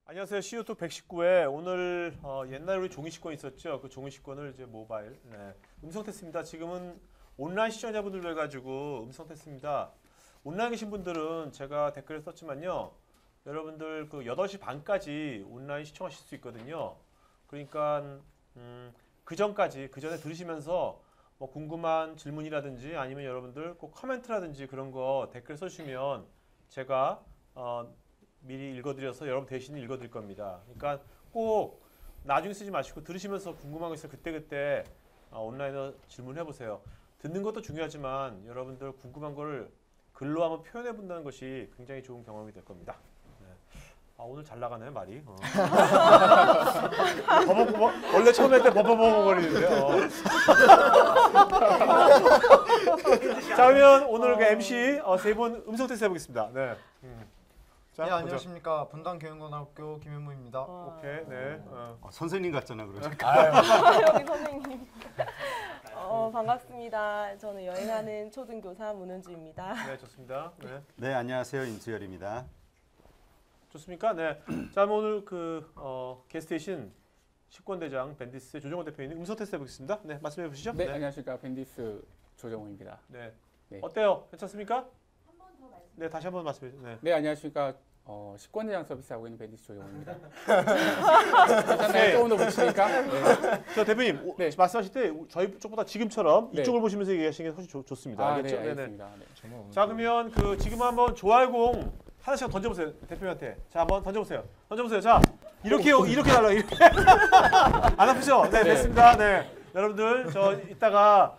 안녕하세요. CO2 119회 오늘 옛날 우리 종이 식권 있었죠. 그 종이 식권을 이제 모바일 음성 테스트입니다. 지금은 온라인 시청자분들 해가지고 음성 테스트입니다. 온라인 계신 분들은 제가 댓글에 썼지만요. 여러분들 그 8시 반까지 온라인 시청하실 수 있거든요. 그러니까 그 전에 들으시면서 뭐 궁금한 질문이라든지 아니면 여러분들 꼭 코멘트라든지 그런 거 댓글 써주시면 제가 미리 읽어드려서 여러분 대신 읽어드릴 겁니다. 그러니까 꼭 나중에 쓰지 마시고 들으시면서 궁금한 거 있으면 그때그때 온라인으로 질문해 보세요. 듣는 것도 중요하지만 여러분들 궁금한 거를 글로 한번 표현해 본다는 것이 굉장히 좋은 경험이 될 겁니다. 네. 오늘 잘 나가네 말이. 원래 처음에 때 버벅버벅거리는데. 자 그러면 오늘 그 MC 세 분 음성 테스트 해보겠습니다. 네. 자, 네, 안녕하십니까. 분당교육고등학교 김현무입니다. 오케이, 네. 선생님 같잖아, 그러죠. 여기 선생님. 반갑습니다. 저는 여행하는 초등교사 문은주입니다. 네, 좋습니다. 네, 네, 안녕하세요. 임수열입니다. 좋습니까? 네. 자, 오늘 그 게스트이신 식권대장 밴디스의 조정호 대표님 음성 테스트 해보겠습니다. 네, 말씀해 보시죠. 네, 안녕하십니까. 밴디스 조정호입니다. 네. 네. 어때요? 괜찮습니까? 네, 다시 한번 말씀해 주세요. 네. 네, 안녕하십니까. 식권대장 서비스하고 있는 밴디스 조정호입니다. 네. 조금 더 붙이니까. 네. 저 대표님 네. 말씀하실 때 저희 쪽보다 지금처럼 네. 이쪽을 보시면서 얘기하시는 게 훨씬 좋습니다. 알겠죠? 네, 알겠습니다. 네. 자, 그러면 그 지금 한번 좋아요공 하나씩 던져보세요. 대표님한테. 자, 한번 던져보세요. 자, 이렇게 달라. 이렇게. 안 아프죠? 네, 네. 됐습니다. 네, 여러분들 저 이따가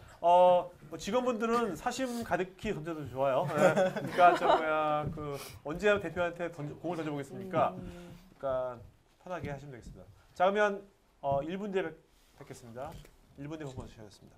뭐 직원분들은 사심 가득히 던져도 좋아요. 네. 그러니까 그 언제 대표한테 공을 던져보겠습니까? 그러니까 편하게 하시면 되겠습니다. 자, 그러면 1분 뒤에 뵙겠습니다. 1분 뒤에 한번 주셔야겠습니다.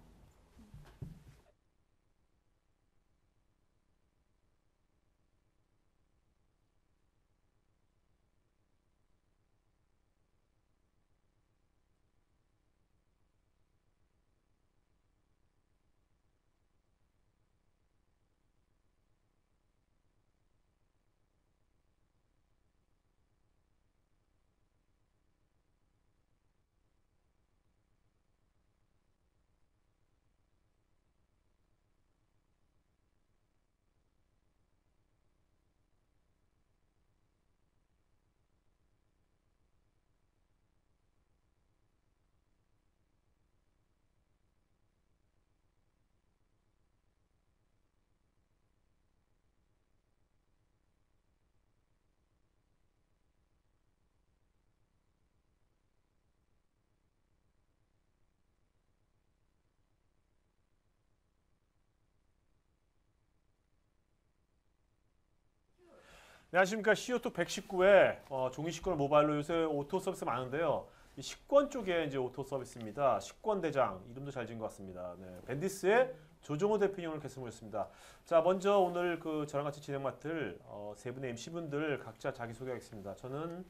네, 안녕하십니까. CO2 119회 종이 식권 모바일로 요새 오토 서비스 많은데요. 이 식권 쪽에 이제 오토 서비스입니다. 식권 대장 이름도 잘 지은 것 같습니다. 네, 밴디스의 조정호 대표님을 게스트 모셨습니다. 자, 먼저 오늘 그 저랑 같이 진행 맡을 세 분의 MC분들 각자 자기 소개하겠습니다. 저는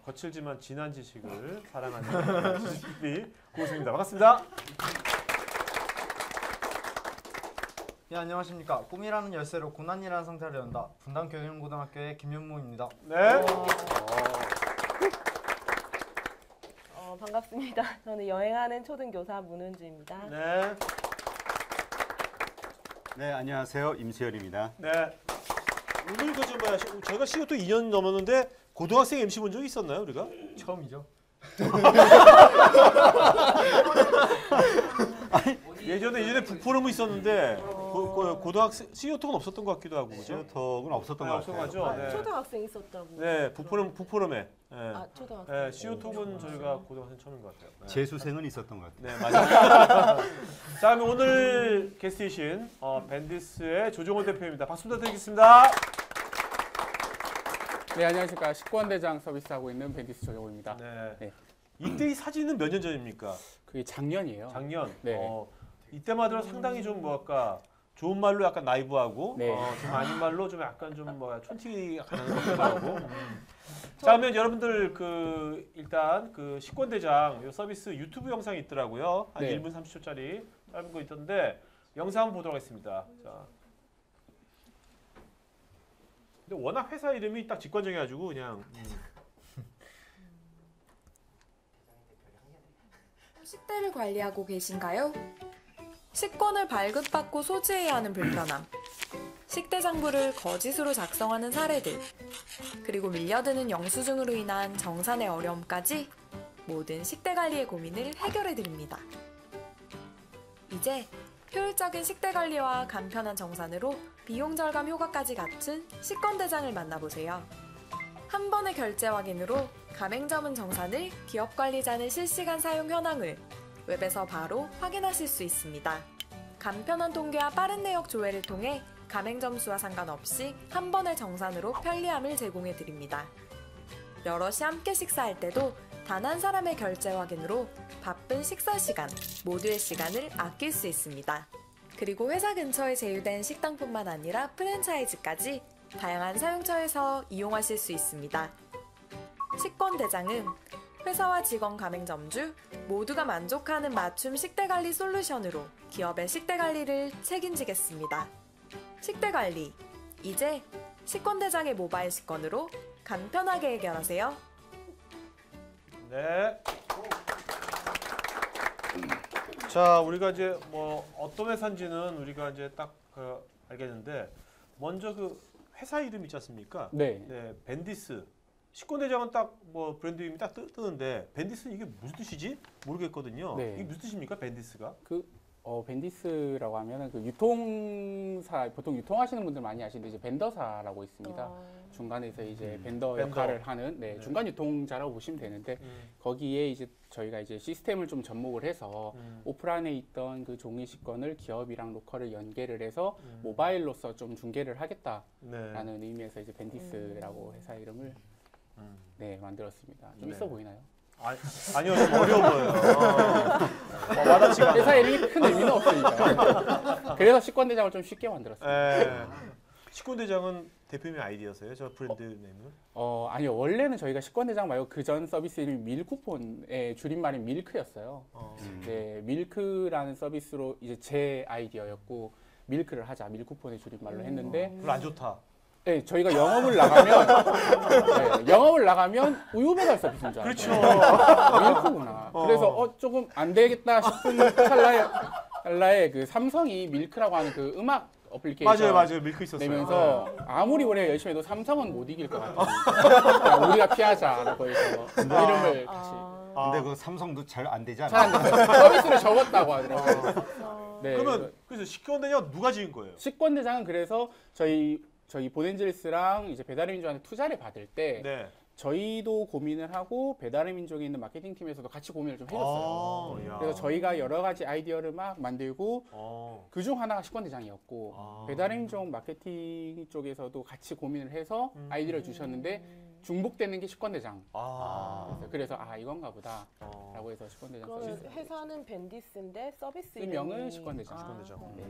거칠지만 진한 지식을 사랑하는 지식비 고우승입니다. 반갑습니다. 네, 안녕하십니까. 꿈이라는 열쇠로 고난이라는 상태를 연다. 분당교육고등학교의 김현무입니다. 네. 반갑습니다. 저는 여행하는 초등교사 문은주입니다. 네. 네, 안녕하세요. 임수열입니다. 네. 오늘 그저 뭐야 저희가 CO2 2년 넘었는데 고등학생 MC 본 적이 있었나요, 우리가? 처음이죠. 예전에 북포럼이 있었는데 고등학생 CO2는 없었던 것 같기도 하고 그죠? 시어톡은 없었던 것 같아요. 없어가죠. 네. 초등학생 있었다고. 네, 북포럼에. 네. 초등학생. 네, CO2는 저희가 고등학생 처음인 것 같아요. 네. 재수생은 있었던 것 같아요. 네, 맞아요. 자, 그럼 오늘 게스트이신 밴디스의 조정호 대표입니다. 박수 부탁드리겠습니다. 네, 안녕하십니까. 식권대장 서비스하고 있는 밴디스 조정호입니다. 네. 네. 이때 이 사진은 몇 년 전입니까? 그게 작년이에요. 작년. 네. 이때마다 상당히 좀 뭐랄까 좋은 말로 약간 나이브하고 네. 좀 아닌 말로 좀 약간 좀 뭐야 촌티가 가는 것도 하고. 자, 그러면 여러분들 그 일단 그 식권대장 요 서비스 유튜브 영상이 있더라고요. 한 네. 1분 30초짜리 짧은 거 있던데 영상 한번 보도록 하겠습니다. 자. 근데 워낙 회사 이름이 딱 직관적이가지고 그냥 식대를 관리하고 계신가요? 식권을 발급받고 소지해야 하는 불편함, 식대 장부를 거짓으로 작성하는 사례들, 그리고 밀려드는 영수증으로 인한 정산의 어려움까지 모든 식대 관리의 고민을 해결해 드립니다. 이제 효율적인 식대 관리와 간편한 정산으로 비용 절감 효과까지 갖춘 식권대장을 만나보세요. 한 번의 결제 확인으로 가맹점은 정산을, 기업 관리자는 실시간 사용 현황을 웹에서 바로 확인하실 수 있습니다. 간편한 통계와 빠른 내역 조회를 통해 가맹점 수와 상관없이 한 번의 정산으로 편리함을 제공해 드립니다. 여럿이 함께 식사할 때도 단 한 사람의 결제 확인으로 바쁜 식사 시간, 모두의 시간을 아낄 수 있습니다. 그리고 회사 근처에 제휴된 식당뿐만 아니라 프랜차이즈까지 다양한 사용처에서 이용하실 수 있습니다. 식권대장은 회사와 직원 가맹점주 모두가 만족하는 맞춤 식대관리 솔루션으로 기업의 식대관리를 책임지겠습니다. 식대관리, 이제 식권대장의 모바일 식권으로 간편하게 해결하세요. 네. 자, 우리가 이제 뭐 어떤 회사인지는 우리가 이제 딱 알겠는데 먼저 그 회사 이름 있지 않습니까? 네. 네, 벤디스. 식권대장은 딱 뭐 브랜드 이름이 딱 뜨는데 벤디스는 이게 무슨 뜻이지? 모르겠거든요. 네. 이게 무슨 뜻입니까? 벤디스가? 벤디스라고 하면은 그 유통사, 보통 유통하시는 분들 많이 아시는데 이제 벤더사라고 있습니다. 중간에서 이제 벤더 벤더. 역할을 하는 네. 중간 유통자라고 보시면 되는데 거기에 이제 저희가 이제 시스템을 좀 접목을 해서 오프라인에 있던 그 종이 식권을 기업이랑 로컬을 연계를 해서 모바일로서 좀 중계를 하겠다라는 네. 의미에서 이제 벤디스라고 회사 이름을 네, 만들었습니다. 좀 네. 있어 보이나요? 아니요, 좀 어려워 보여요. 와닿지가 않아요. 회사 이름이 큰 의미는 없으니까. 그래서 식권대장을 좀 쉽게 만들었습니다. 네. 식권대장은 대표님의 아이디어세요? 저 브랜드 네임은? 아니요. 원래는 저희가 식권대장 말고 그 전 서비스 이름이 밀쿠폰의 줄임말인 밀크였어요. 네, 밀크라는 서비스로 이제 제 아이디어였고 밀크를 하자, 밀쿠폰의 줄임말로 했는데 별로 안 좋다. 네, 저희가 영업을 나가면 우유 배달 서비스인 줄 알았어요. 그렇죠. 밀크구나. 그래서 조금 안 되겠다 싶은 찰나에 그 삼성이 밀크라고 하는 그 음악 어플리케이션 맞아요. 밀크 있었어요. 내면서 아무리 우리가 열심히 해도 삼성은 못 이길 것 같아요. 우리가 피하자라고 해서 이름을 같이. 근데 그 삼성도 잘 안 되지 잘 않아요? 안 됐어요. 서비스를 접었다고 하더라고요. 네, 그러면 그래서 식권대장 누가 지은 거예요? 식권대장은 그래서 저희 보덴젤스랑 이제 배달의 민족한테 투자를 받을 때 네. 저희도 고민을 하고 배달의 민족에 있는 마케팅 팀에서도 같이 고민을 좀 해줬어요. 야. 그래서 저희가 여러 가지 아이디어를 막 만들고 그중 하나가 식권대장이었고 배달의 민족 마케팅 쪽에서도 같이 고민을 해서 아이디어를 주셨는데 중복되는 게 식권대장. 그래서 이건가 보다라고 해서 식권대장 그러면 서비스. 회사는 벤디스인데 서비스 명은 이름이 식권대장. 식권대장. 네.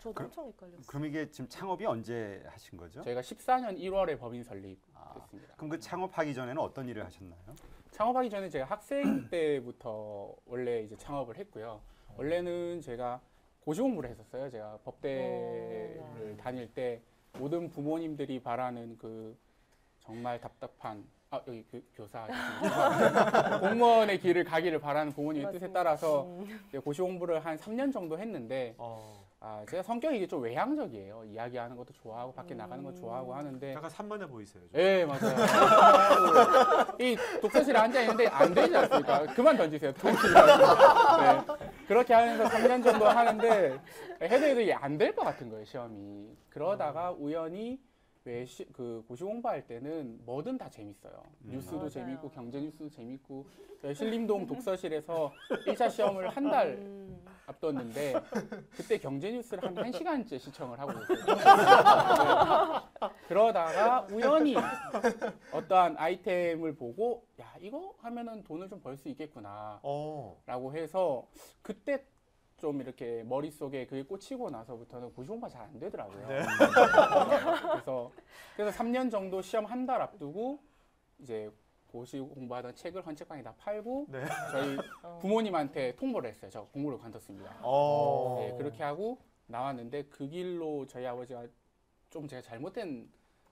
저도 엄청 헷갈렸어요. 그럼 이게 지금 창업이 언제 하신 거죠? 저희가 14년 1월에 법인 설립됐습니다. 그럼 그 창업하기 전에는 어떤 일을 하셨나요? 창업하기 전에 제가 학생 때부터 원래 이제 창업을 했고요. 원래는 제가 고시 공부를 했었어요. 제가 법대를 다닐 때 모든 부모님들이 바라는 그 정말 답답한 여기 그 교사 공무원의 길을 가기를 바라는 부모님의 뜻에 따라서 이제 고시 공부를 한 3년 정도 했는데 제가 성격이 이게 좀 외향적이에요. 이야기하는 것도 좋아하고 밖에 나가는 거 좋아하고 하는데 약간 산만해 보이세요. 좀. 네, 맞아요. 이 독서실에 앉아 있는데 안 되지 않습니까? 그만 던지세요. 네. 그렇게 하면서 3년 정도 하는데 해도 이게 안 될 것 같은 거예요, 시험이. 그러다가 우연히 그 고시 공부할 때는 뭐든 다 재밌어요. 뉴스도 맞아요. 재밌고 경제 뉴스도 재밌고 신림동 독서실에서 1차 시험을 한 달 앞뒀는데 그때 경제 뉴스를 한 1시간째 시청을 하고 있어요. 그러다가 우연히 어떠한 아이템을 보고 야 이거 하면은 돈을 좀 벌 수 있겠구나 라고 해서 그때 좀 이렇게 머릿속에 그게 꽂히고 나서부터는 고시 공부가 잘 안 되더라고요. 네. 그래서 3년 정도 시험 한 달 앞두고 이제 고시 공부하던 책을 헌책방에 다 팔고 네. 저희 부모님한테 통보를 했어요. 저 공부를 관뒀습니다. 네, 그렇게 하고 나왔는데 그 길로 저희 아버지가 좀 제가 잘못된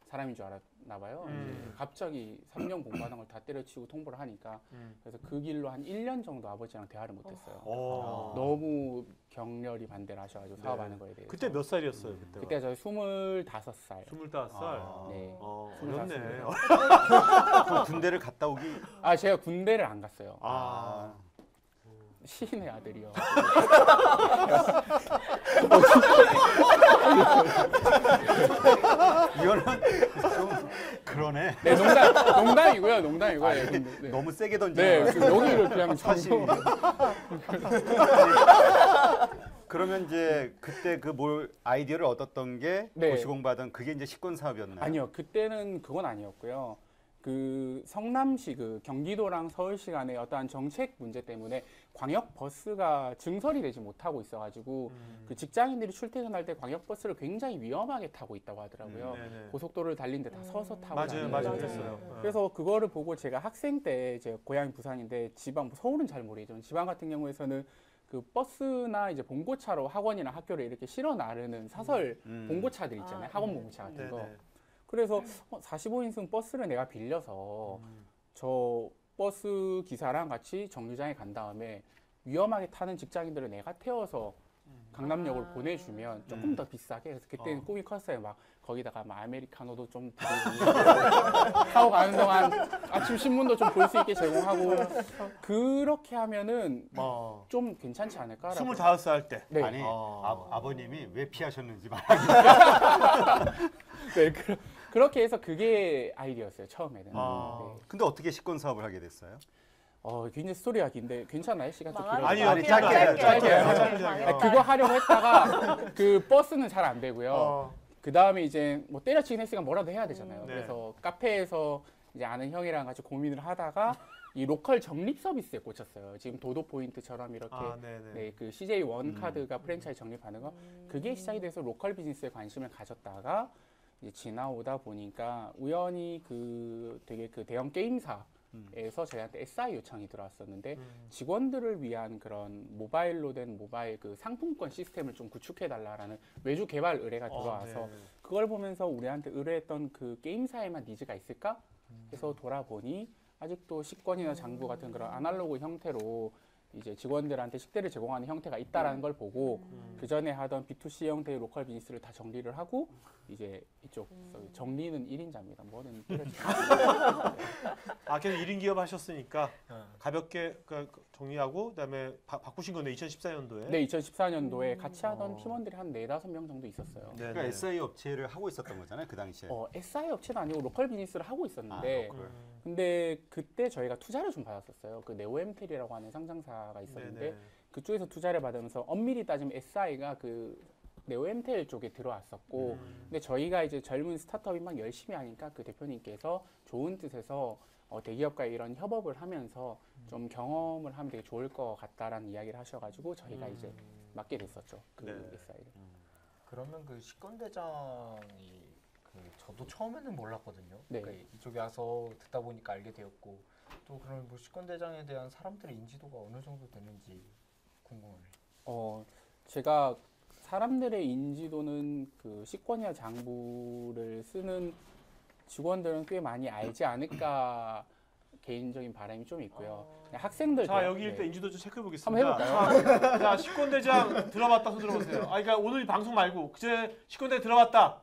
사람인 줄 알았나 봐요. 이제 갑자기 3년 공부하던 걸 다 때려치우고 통보를 하니까 그래서 그 길로 한 1년 정도 아버지랑 대화를 못했어요. 너무 격렬히 반대를 하셔가지고 사업하는 거에 대해서. 그때 몇 살이었어요? 그때가? 그때 저 25살. 25살. 네. 어렵네. 그럼 군대를 갔다 오기. 아 제가 군대를 안 갔어요. 아. 시인의 아들이요. 이거는 좀 그러네. 네, 농담이고요. 농담이고요. 네, 근데, 네. 너무 세게 던져. 네, 지금 여기를 그냥 사실. 정도. 그러면 이제 그때 그 뭘 아이디어를 얻었던 게 네. 고시공부하던 그게 이제 식권 사업이었나요? 아니요, 그때는 그건 아니었고요. 그 성남시 그 경기도랑 서울시 간의 어떠한 정책 문제 때문에 광역 버스가 증설이 되지 못하고 있어가지고 그 직장인들이 출퇴근할 때 광역 버스를 굉장히 위험하게 타고 있다고 하더라고요. 네네. 고속도로를 달리는데 다 서서 타고 맞아요, 다니는 맞아요, 거예요. 그랬어요. 그래서 그거를 보고 제가 학생 때 제 고향이 부산인데 지방 서울은 잘 모르겠지만 지방 같은 경우에서는 그 버스나 이제 봉고차로 학원이나 학교를 이렇게 실어 나르는 사설 봉고차들 있잖아요. 학원 봉고차 같은 거. 네네. 그래서 45인승 버스를 내가 빌려서 저 버스 기사랑 같이 정류장에 간 다음에 위험하게 타는 직장인들을 내가 태워서 강남역을 보내주면 조금 더 비싸게. 그래서 그때는 꿈이 컸어요. 막 거기다가 막 아메리카노도 좀 드리고 타고 가는 동안 아침 신문도 좀 볼 수 있게 제공하고 그렇게 하면은 좀 괜찮지 않을까라고. 25살 때. 네. 아니 아버님이 왜 피하셨는지 말. 네, 그렇게 해서 그게 아이디어였어요 처음에는. 네. 근데 어떻게 식권 사업을 하게 됐어요? 굉장히 스토리가 긴데 괜찮나요? 시간 좀 길어요? 아니요, 아니, 짧게. 네, 그거 하려고 했다가 그 버스는 잘 안 되고요. 그 다음에 이제 뭐 때려치긴 했으니까 뭐라도 해야 되잖아요. 네. 그래서 카페에서 이제 아는 형이랑 같이 고민을 하다가 이 로컬 적립 서비스에 꽂혔어요. 지금 도도 포인트처럼 이렇게 네네. 네, 그 CJ 원 카드가 프랜차이즈 적립하는 거 그게 시작이 돼서 로컬 비즈니스에 관심을 가졌다가 이제 지나오다 보니까 우연히 그 되게 그 대형 게임사에서 저희한테 SI 요청이 들어왔었는데 직원들을 위한 그런 모바일로 된 모바일 그 상품권 시스템을 좀 구축해 달라라는 외주 개발 의뢰가 들어와서 네. 그걸 보면서 우리한테 의뢰했던 그 게임사에만 니즈가 있을까 해서 돌아보니 아직도 식권이나 장부 같은 그런 아날로그 형태로 이제 직원들한테 식대를 제공하는 형태가 있다라는 걸 보고 그 전에 하던 B2C 형태의 로컬 비즈니스를 다 정리를 하고 이제 이쪽 정리는 1인자입니다. 뭐는 때려치고. 계속 1인 기업 하셨으니까 가볍게 정리하고 그다음에 바꾸신 건데 2014년도에. 네, 2014년도에 같이 하던 팀원들이 한 4-5명 정도 있었어요. 네네. 그러니까 SI 업체를 하고 있었던 거잖아요, 그 당시에. SI 업체는 아니고 로컬 비즈니스를 하고 있었는데 로컬. 근데 그때 저희가 투자를 좀 받았었어요. 그 네오엠텔이라고 하는 상장사가 있었는데 네네. 그쪽에서 투자를 받으면서 엄밀히 따지면 SI가 그 네오엠텔 쪽에 들어왔었고 근데 저희가 이제 젊은 스타트업이 막 열심히 하니까 그 대표님께서 좋은 뜻에서 대기업과 이런 협업을 하면서 좀 경험을 하면 되게 좋을 것 같다라는 이야기를 하셔가지고 저희가 이제 맡게 됐었죠. 그 네. SI를. 그러면 그 식권대장이 저도 처음에는 몰랐거든요. 네. 그러니까 이쪽에 와서 듣다 보니까 알게 되었고 또 그러면 뭐 식권대장에 대한 사람들의 인지도가 어느 정도 되는지 궁금하네요. 제가 사람들의 인지도는 그 식권이나 장부를 쓰는 직원들은 꽤 많이 알지 않을까 개인적인 바람이 좀 있고요. 학생들 자, 여기 일단 인지도 좀 체크해 보겠습니다. 한번 해볼까요? 자, 식권대장 들어봤다 손 들어보세요. 그러니까 오늘 방송 말고 그제 식권대장 들어봤다.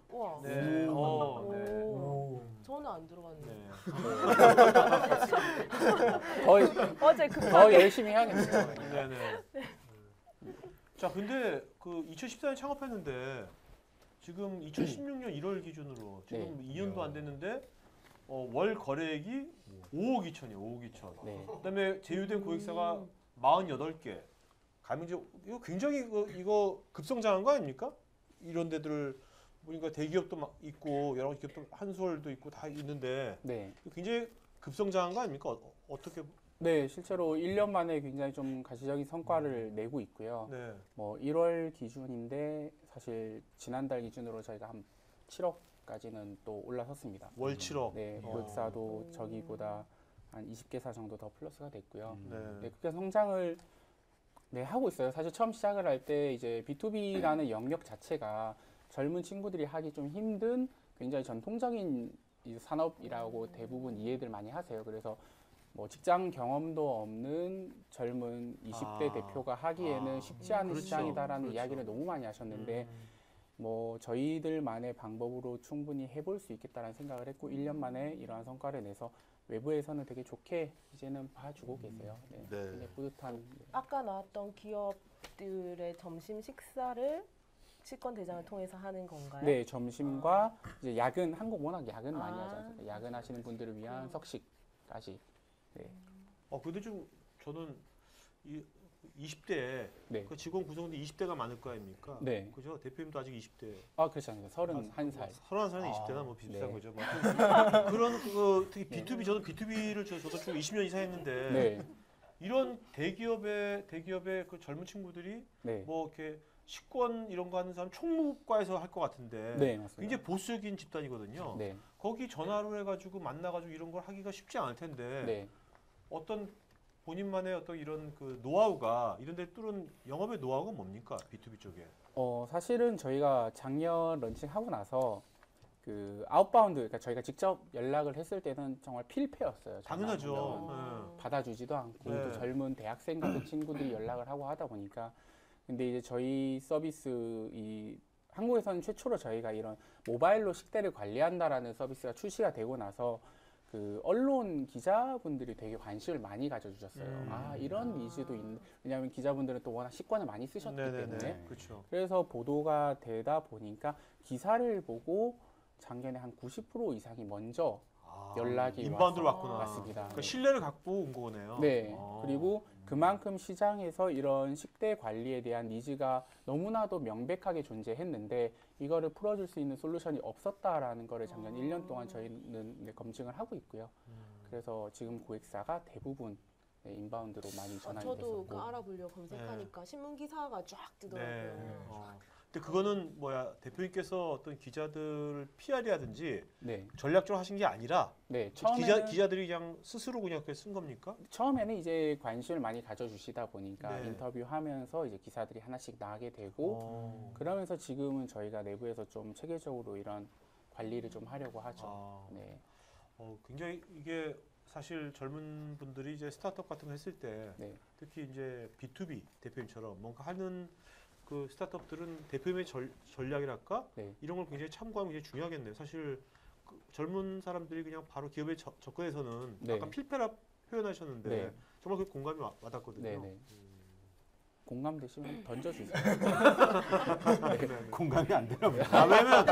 우와. 네. 오. 네. 저는 안 들어갔네요. 네. 어제 더 급하게. 열심히 해야겠네요. 네네. 자, 근데 그 2014년 창업했는데 지금 2016년 1월 기준으로 지금 2년도 안 됐는데 월 거래액이 5억 2천이에요. 5억 2천. 네. 그다음에 제휴된 고객사가 48개. 가맹점 이거 굉장히 이거 급성장한 거 아닙니까? 이런 데들 보니까 대기업도 막 있고 여러 가지 기업도 한솔도 있고 다 있는데 네. 굉장히 급성장한 거 아닙니까? 어떻게? 네, 실제로 1년 만에 굉장히 좀 가시적인 성과를 내고 있고요. 네. 뭐 1월 기준인데 사실 지난달 기준으로 저희가 한 7억까지는 또 올라섰습니다. 월 7억. 네, 고객사도 저기보다 한 20개사 정도 더 플러스가 됐고요. 네. 네, 그렇게 성장을 하고 있어요. 사실 처음 시작을 할 때 이제 B2B라는 영역 자체가 젊은 친구들이 하기 좀 힘든 굉장히 전통적인 이 산업이라고 대부분 이해들 많이 하세요. 그래서 뭐 직장 경험도 없는 젊은 20대 대표가 하기에는 쉽지 않은 그렇죠. 시장이다라는 그렇죠. 이야기를 너무 많이 하셨는데 뭐 저희들만의 방법으로 충분히 해볼 수 있겠다라는 생각을 했고 1년 만에 이러한 성과를 내서 외부에서는 되게 좋게 이제는 봐주고 계세요. 네. 네. 굉장히 뿌듯한. 아까 나왔던 기업들의 점심 식사를 식권 대장을 통해서 하는 건가요? 네, 점심과 이제 야근, 한국 워낙 야근 많이 아. 하지 않습니까? 야근하시는 분들을 위한 석식까지. 네. 근데 좀 저는 이 20대 네. 그 직원 구성원들 20대가 많을 거 아닙니까? 네. 그죠? 대표님도 아직 20대. 아, 그렇지 않습니다. 31살. 31살은 20대나 뭐 비슷한 네. 거죠. 뭐 그런 특히 B2B 저는 B2B를 저도 좀 20년 이상 했는데 네. 이런 대기업의 그 젊은 친구들이 네. 뭐 이렇게 식권 이런 거 하는 사람 총무과에서 할 것 같은데 네, 맞습니다. 굉장히 보수적인 집단이거든요. 네. 거기 전화로 해가지고 만나가지고 이런 걸 하기가 쉽지 않을 텐데 네. 어떤 본인만의 어떤 이런 그 노하우가 이런 데 뚫은 영업의 노하우가 뭡니까? B2B 쪽에. 사실은 저희가 작년 런칭하고 나서 그 아웃바운드, 그러니까 저희가 직접 연락을 했을 때는 정말 필패였어요. 전화 당연하죠. 오면. 받아주지도 않고 네. 또 젊은 대학생 같은 친구들이 연락을 하고 하다 보니까 근데 이제 저희 서비스 이 한국에서는 최초로 저희가 이런 모바일로 식대를 관리한다라는 서비스가 출시가 되고 나서 그 언론 기자분들이 되게 관심을 많이 가져주셨어요. 아, 이런 니즈도 있는. 왜냐하면 기자분들은 또 워낙 식권을 많이 쓰셨기 때문에. 그렇죠. 그래서 보도가 되다 보니까 기사를 보고 작년에 한 90% 이상이 먼저 연락이 인바운드로 와서 왔구나. 왔습니다. 그러니까 네. 신뢰를 갖고 온 거네요. 네. 아. 그리고 그만큼 시장에서 이런 식대 관리에 대한 니즈가 너무나도 명백하게 존재했는데 이거를 풀어줄 수 있는 솔루션이 없었다라는 거를 작년 1년 동안 저희는 네, 검증을 하고 있고요. 그래서 지금 고객사가 대부분 네, 인바운드로 많이 전환이 저도 됐었고. 그 알아보려고 검색하니까 신문 기사가 쫙 뜨더라고요. 네. 근데 그거는 뭐야 대표님께서 어떤 기자들 PR이라든지 네. 전략적으로 하신 게 아니라 네. 처음에는 기자들이 그냥 스스로 그냥 그렇게 쓴 겁니까? 처음에는 이제 관심을 많이 가져주시다 보니까 네. 인터뷰하면서 이제 기사들이 하나씩 나게 되고 그러면서 지금은 저희가 내부에서 좀 체계적으로 이런 관리를 좀 하려고 하죠. 네. 굉장히 이게 사실 젊은 분들이 이제 스타트업 같은 거 했을 때 네. 특히 이제 B2B 대표님처럼 뭔가 하는 그 스타트업들은 대표님의 전략이랄까 네. 이런 걸 굉장히 참고하면 굉장히 중요하겠네요. 사실 그 젊은 사람들이 그냥 바로 기업에 접근해서는 네. 약간 필패라 표현하셨는데 네. 정말 그 공감이 와닿거든요. 네네. 공감되시면 던져주세요. 공감이 안 되나 보요. 왜냐면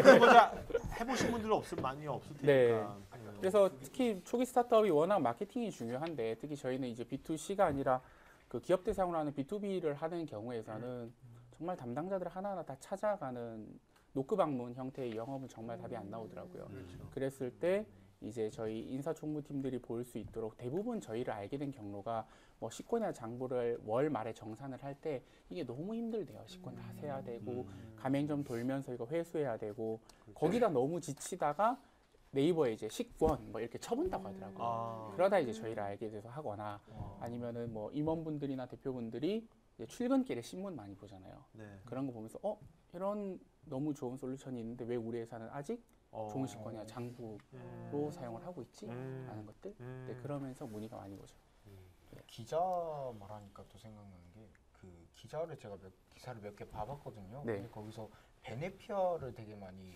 그거자 해보신 분들은 많이 없을 테니까. 네. 그래서 특히 초기 스타트업이 워낙 마케팅이 중요한데 특히 저희는 이제 B2C가 아니라 그 기업 대상으로 하는 B2B를 하는 경우에서는 정말 담당자들 하나하나 다 찾아가는 노크 방문 형태의 영업은 정말 답이 안 나오더라고요. 그랬을 때 이제 저희 인사총무팀들이 볼 수 있도록 대부분 저희를 알게 된 경로가 뭐 식권이나 장부를 월 말에 정산을 할 때 이게 너무 힘들대요. 식권 다 세야 되고 가맹점 돌면서 이거 회수해야 되고 거기다 너무 지치다가 네이버에 이제 식권 뭐 이렇게 쳐본다고 하더라고요. 그러다 이제 저희를 알게 돼서 하거나 아니면은 뭐 임원분들이나 대표분들이 이제 출근길에 신문 많이 보잖아요. 네. 그런 거 보면서 이런 너무 좋은 솔루션이 있는데 왜 우리 회사는 아직 종이 식권이나 장부로 사용을 하고 있지? 라는 것들. 네, 그러면서 문의가 많이 오죠. 기자 말하니까 또 생각나는 게 그 기사를 몇 개 봐봤거든요. 네. 근데 거기서 베네피아를 되게 많이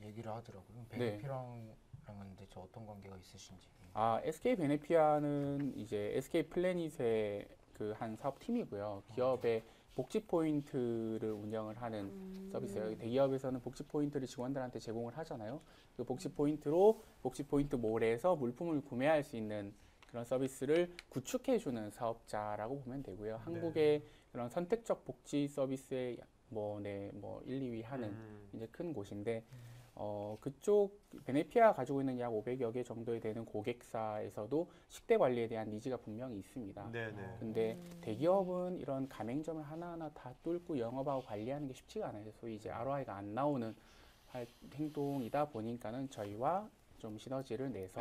얘기를 하더라고요. 베네피아랑은 대체 어떤 관계가 있으신지. SK 베네피아는 이제 SK 플래닛의 그 한 사업팀이고요. 기업의 복지 포인트를 운영을 하는 서비스예요. 대기업에서는 복지 포인트를 직원들한테 제공을 하잖아요. 그 복지 포인트로 복지 포인트 몰에서 물품을 구매할 수 있는 그런 서비스를 구축해주는 사업자라고 보면 되고요. 한국의 그런 선택적 복지 서비스의 뭐 1, 2위 하는 이제 큰 곳인데 그쪽 베네피아 가지고 있는 약 500여 개 정도에 되는 고객사에서도 식대 관리에 대한 니즈가 분명히 있습니다. 네네. 근데 대기업은 이런 가맹점을 하나하나 다 뚫고 영업하고 관리하는 게 쉽지가 않아요. 소위 이제 ROI가 안 나오는 행동이다 보니까는 저희와 좀 시너지를 내서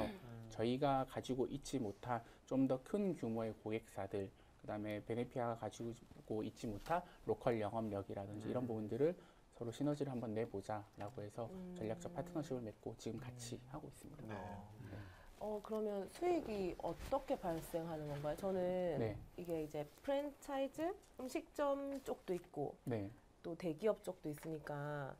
저희가 가지고 있지 못한 좀 더 큰 규모의 고객사들, 그다음에 베네피아가 가지고 있지 못한 로컬 영업력이라든지 이런 부분들을 서로 시너지를 한번 내보자라고 해서 전략적 파트너십을 맺고 지금 같이 하고 있습니다. 네. 그러면 수익이 어떻게 발생하는 건가요? 저는 네. 이게 이제 프랜차이즈 음식점 쪽도 있고 네. 또 대기업 쪽도 있으니까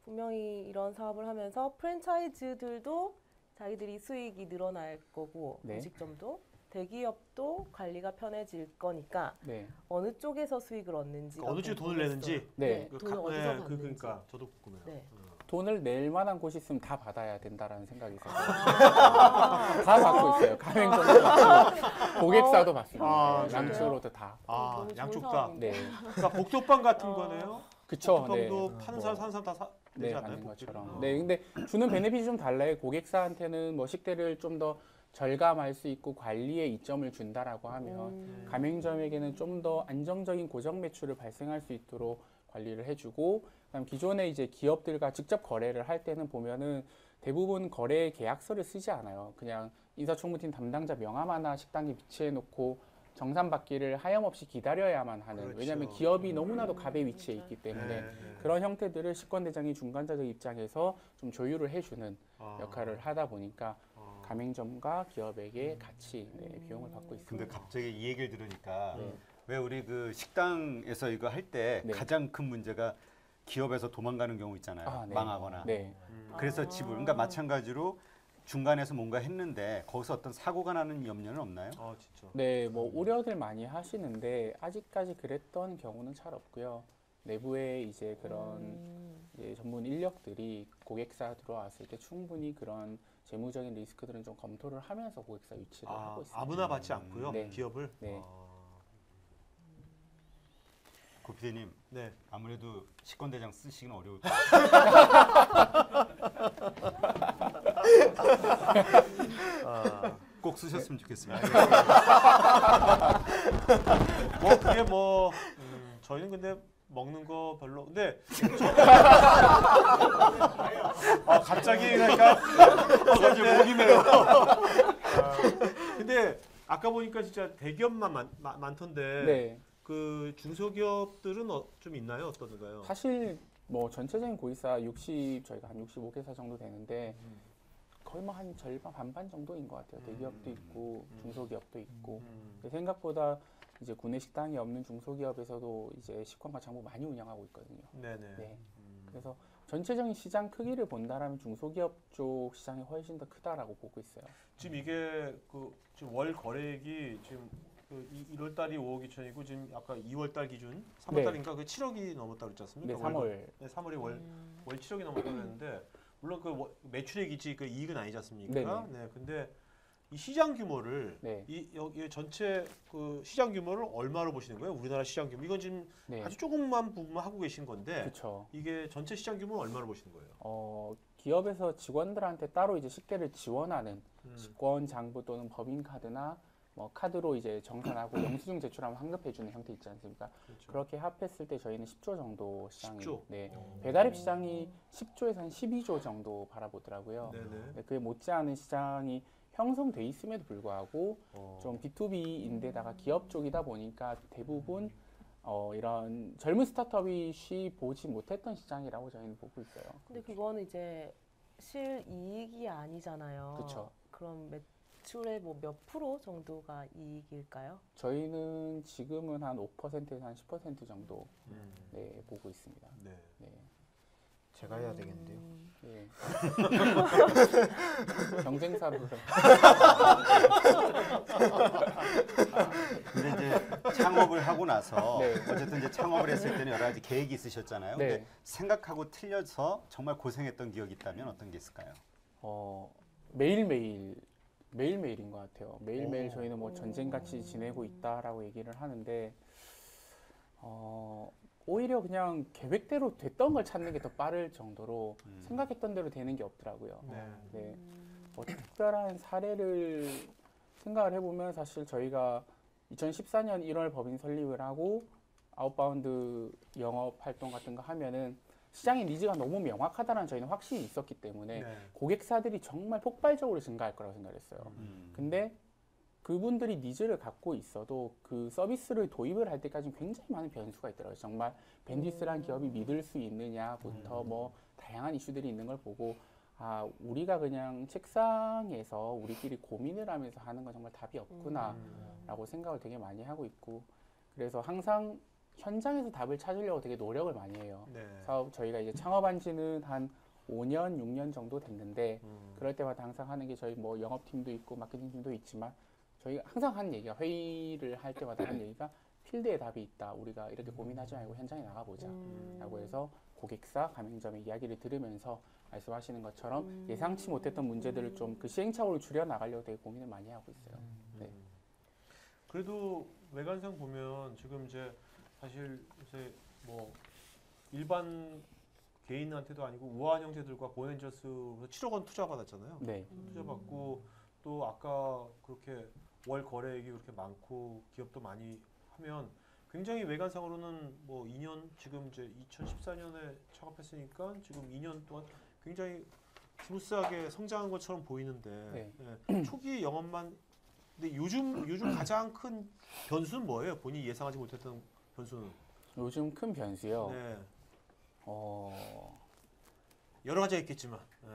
분명히 이런 사업을 하면서 프랜차이즈들도 자기들이 수익이 늘어날 거고 네. 음식점도 대기업도 관리가 편해질 거니까 네. 어느 쪽에서 수익을 얻는지 그러니까 어느 쪽에 돈을 내는지. 네. 돈을 어디서 받는지. 그러니까 저도 궁금해요. 네. 돈을 낼 만한 곳이 있으면 다 받아야 된다라는 생각이 있어서 아, 다 받고 있어요. 가맹점도 받고 고객사도 받습니다. 아, 네, 양쪽으로도 다. 아, 너무 좋은 양쪽 다. 사업인데. 네. 그러니까 복도빵 같은 거네요. 그쵸. 네. 복도빵도 파는 사람 사는 사람 다 네, 내지 않나요? 받는 복지를? 것처럼. 네, 근데 주는 베네핏이 좀 달라요. 고객사한테는 뭐 식대를 좀 더 절감할 수 있고 관리에 이점을 준다라고 하면 가맹점에게는 좀 더 안정적인 고정 매출을 발생할 수 있도록 관리를 해주고, 그다음 기존에 이제 기업들과 직접 거래를 할 때는 보면은 대부분 거래 계약서를 쓰지 않아요. 그냥 인사총무팀 담당자 명함 하나 식당에 비치해 놓고 정산받기를 하염없이 기다려야만 하는. 그렇죠. 왜냐하면 기업이 너무나도 갑의 위치에 있기 때문에 그런 형태들을 식권대장이 중간자적 입장에서 좀 조율을 해주는 역할을 하다 보니까 가맹점과 기업에게 같이 비용을 받고 있습니다. 근데 갑자기 이 얘기를 들으니까 네. 왜 우리 그 식당에서 이거 할 때 네. 가장 큰 문제가 기업에서 도망가는 경우 있잖아요. 아, 네. 망하거나. 네. 그래서 지불. 그러니까 마찬가지로 중간에서 뭔가 했는데 거기서 어떤 사고가 나는 염려는 없나요? 아, 진짜. 네, 뭐 우려들 많이 하시는데 아직까지 그랬던 경우는 잘 없고요. 내부에 이제 그런 이제 전문 인력들이 고객사 들어왔을 때 충분히 그런 재무적인 리스크들은 좀 검토를 하면서 고객사 유치를 하고 있습니다. 아무나 받지 않고요. 네. 기업을. 네. 고피디님 네. 아무래도 식권대장 쓰시기는 어려울 것 같아요. 꼭 쓰셨으면 좋겠습니다. 뭐 그게 뭐 저희는 근데 먹는 거 별로. 근데 갑자기 그러니까 목이 메요. 근데 아까 보니까 진짜 대기업만 많던데 네. 그 중소기업들은 좀 있나요? 어떤가요? 사실 뭐 전체적인 고객사 60 저희가 한 65개사 정도 되는데 거의 뭐 한 절반 반반 정도인 것 같아요. 대기업도 있고 중소기업도 있고. 근데 생각보다 이제 구내 식당이 없는 중소기업에서도 이제 식권과 장부 많이 운영하고 있거든요. 네네. 네. 그래서 전체적인 시장 크기를 본다라면 중소기업 쪽 시장이 훨씬 더 크다라고 보고 있어요. 지금 이게 그 지금 월 거래액이 지금 그 1월 달이 5억 2천이고 지금 아까 2월 달 기준 3월 네. 달인가 그 7억이 넘었다 그랬지 않습니까? 네, 3월. 네, 3월이 월 7억이 넘었다고 했는데 물론 그 매출액이지 그 이익은 아니지 않습니까? 네네. 네. 근데 이 시장 규모를 네. 여기 전체 그 시장 규모를 얼마로 보시는 거예요? 우리나라 시장 규모. 이건 지금 네. 아주 조금만 부분만 하고 계신 건데 그렇죠. 이게 전체 시장 규모는 얼마로 보시는 거예요? 기업에서 직원들한테 따로 이제 식대를 지원하는 식권 장부 또는 법인 카드나 뭐 카드로 이제 정산하고 영수증 제출하면 환급해주는 형태 있지 않습니까? 그렇죠. 그렇게 합했을 때 저희는 10조 정도 시장이 10조? 네. 배달앱 시장이 10조에서 한 12조 정도 바라보더라고요. 네네. 네, 그에 못지않은 시장이 형성돼 있음에도 불구하고 좀 B2B인데다가 기업 쪽이다 보니까 대부분 이런 젊은 스타트업이 쉬 보지 못했던 시장이라고 저희는 보고 있어요. 근데 그거는 이제 실이익이 아니잖아요. 그쵸. 그럼 매출의 뭐 몇 프로 정도가 이익일까요? 저희는 지금은 한 5%에서 한 10% 정도 네, 보고 있습니다. 네. 네. 제가 해야 되겠는데요. 네. 경쟁사로 근데 이제 창업을 하고 나서 네. 어쨌든 이제 창업을 했을 때는 여러 가지 계획이 있으셨잖아요. 네. 근데 생각하고 틀려서 정말 고생했던 기억이 있다면 어떤 게 있을까요? 매일매일인 것 같아요. 매일매일 저희는 뭐 전쟁같이 지내고 있다라고 얘기를 하는데 오히려 그냥 계획대로 됐던 걸 찾는 게 더 빠를 정도로 생각했던 대로 되는 게 없더라고요. 네. 뭐 특별한 사례를 생각을 해보면 사실 저희가 2014년 1월 법인 설립을 하고 아웃바운드 영업 활동 같은 거 하면은 시장의 니즈가 너무 명확하다는 저희는 확신이 있었기 때문에 네. 고객사들이 정말 폭발적으로 증가할 거라고 생각했어요. 근데 그분들이 니즈를 갖고 있어도 그 서비스를 도입을 할 때까지는 굉장히 많은 변수가 있더라고요. 정말 벤디스란 기업이 믿을 수 있느냐부터 뭐 다양한 이슈들이 있는 걸 보고 아 우리가 그냥 책상에서 우리끼리 고민을 하면서 하는 건 정말 답이 없구나라고 생각을 되게 많이 하고 있고 그래서 항상 현장에서 답을 찾으려고 되게 노력을 많이 해요. 네. 사업 저희가 이제 창업한 지는 한 5년, 6년 정도 됐는데 그럴 때마다 항상 하는 게 저희 뭐 영업팀도 있고 마케팅팀도 있지만 저희가 항상 하는 얘기가 회의를 할 때마다 하는 얘기가 필드에 답이 있다. 우리가 이렇게 고민하지 말고 현장에 나가보자. 라고 해서 고객사, 가맹점의 이야기를 들으면서 말씀하시는 것처럼 예상치 못했던 문제들을 좀 그 시행착오를 줄여 나가려고 되게 고민을 많이 하고 있어요. 네. 그래도 외관상 보면 지금 이제 사실 요새 뭐 일반 개인한테도 아니고 우아한 형제들과 고엔저스로 7억 원 투자 받았잖아요. 네. 투자 받고 또 아까 그렇게 월 거래액이 그렇게 많고 기업도 많이 하면 굉장히 외관상으로는 뭐 2년 지금 이제 2014년에 창업했으니까 지금 2년 동안 굉장히 스무스하게 성장한 것처럼 보이는데 네. 초기 영업만 근데 요즘 가장 큰 변수는 뭐예요? 본인이 예상하지 못했던 변수는? 요즘 큰 변수요. 네. 여러 가지가 있겠지만. 네.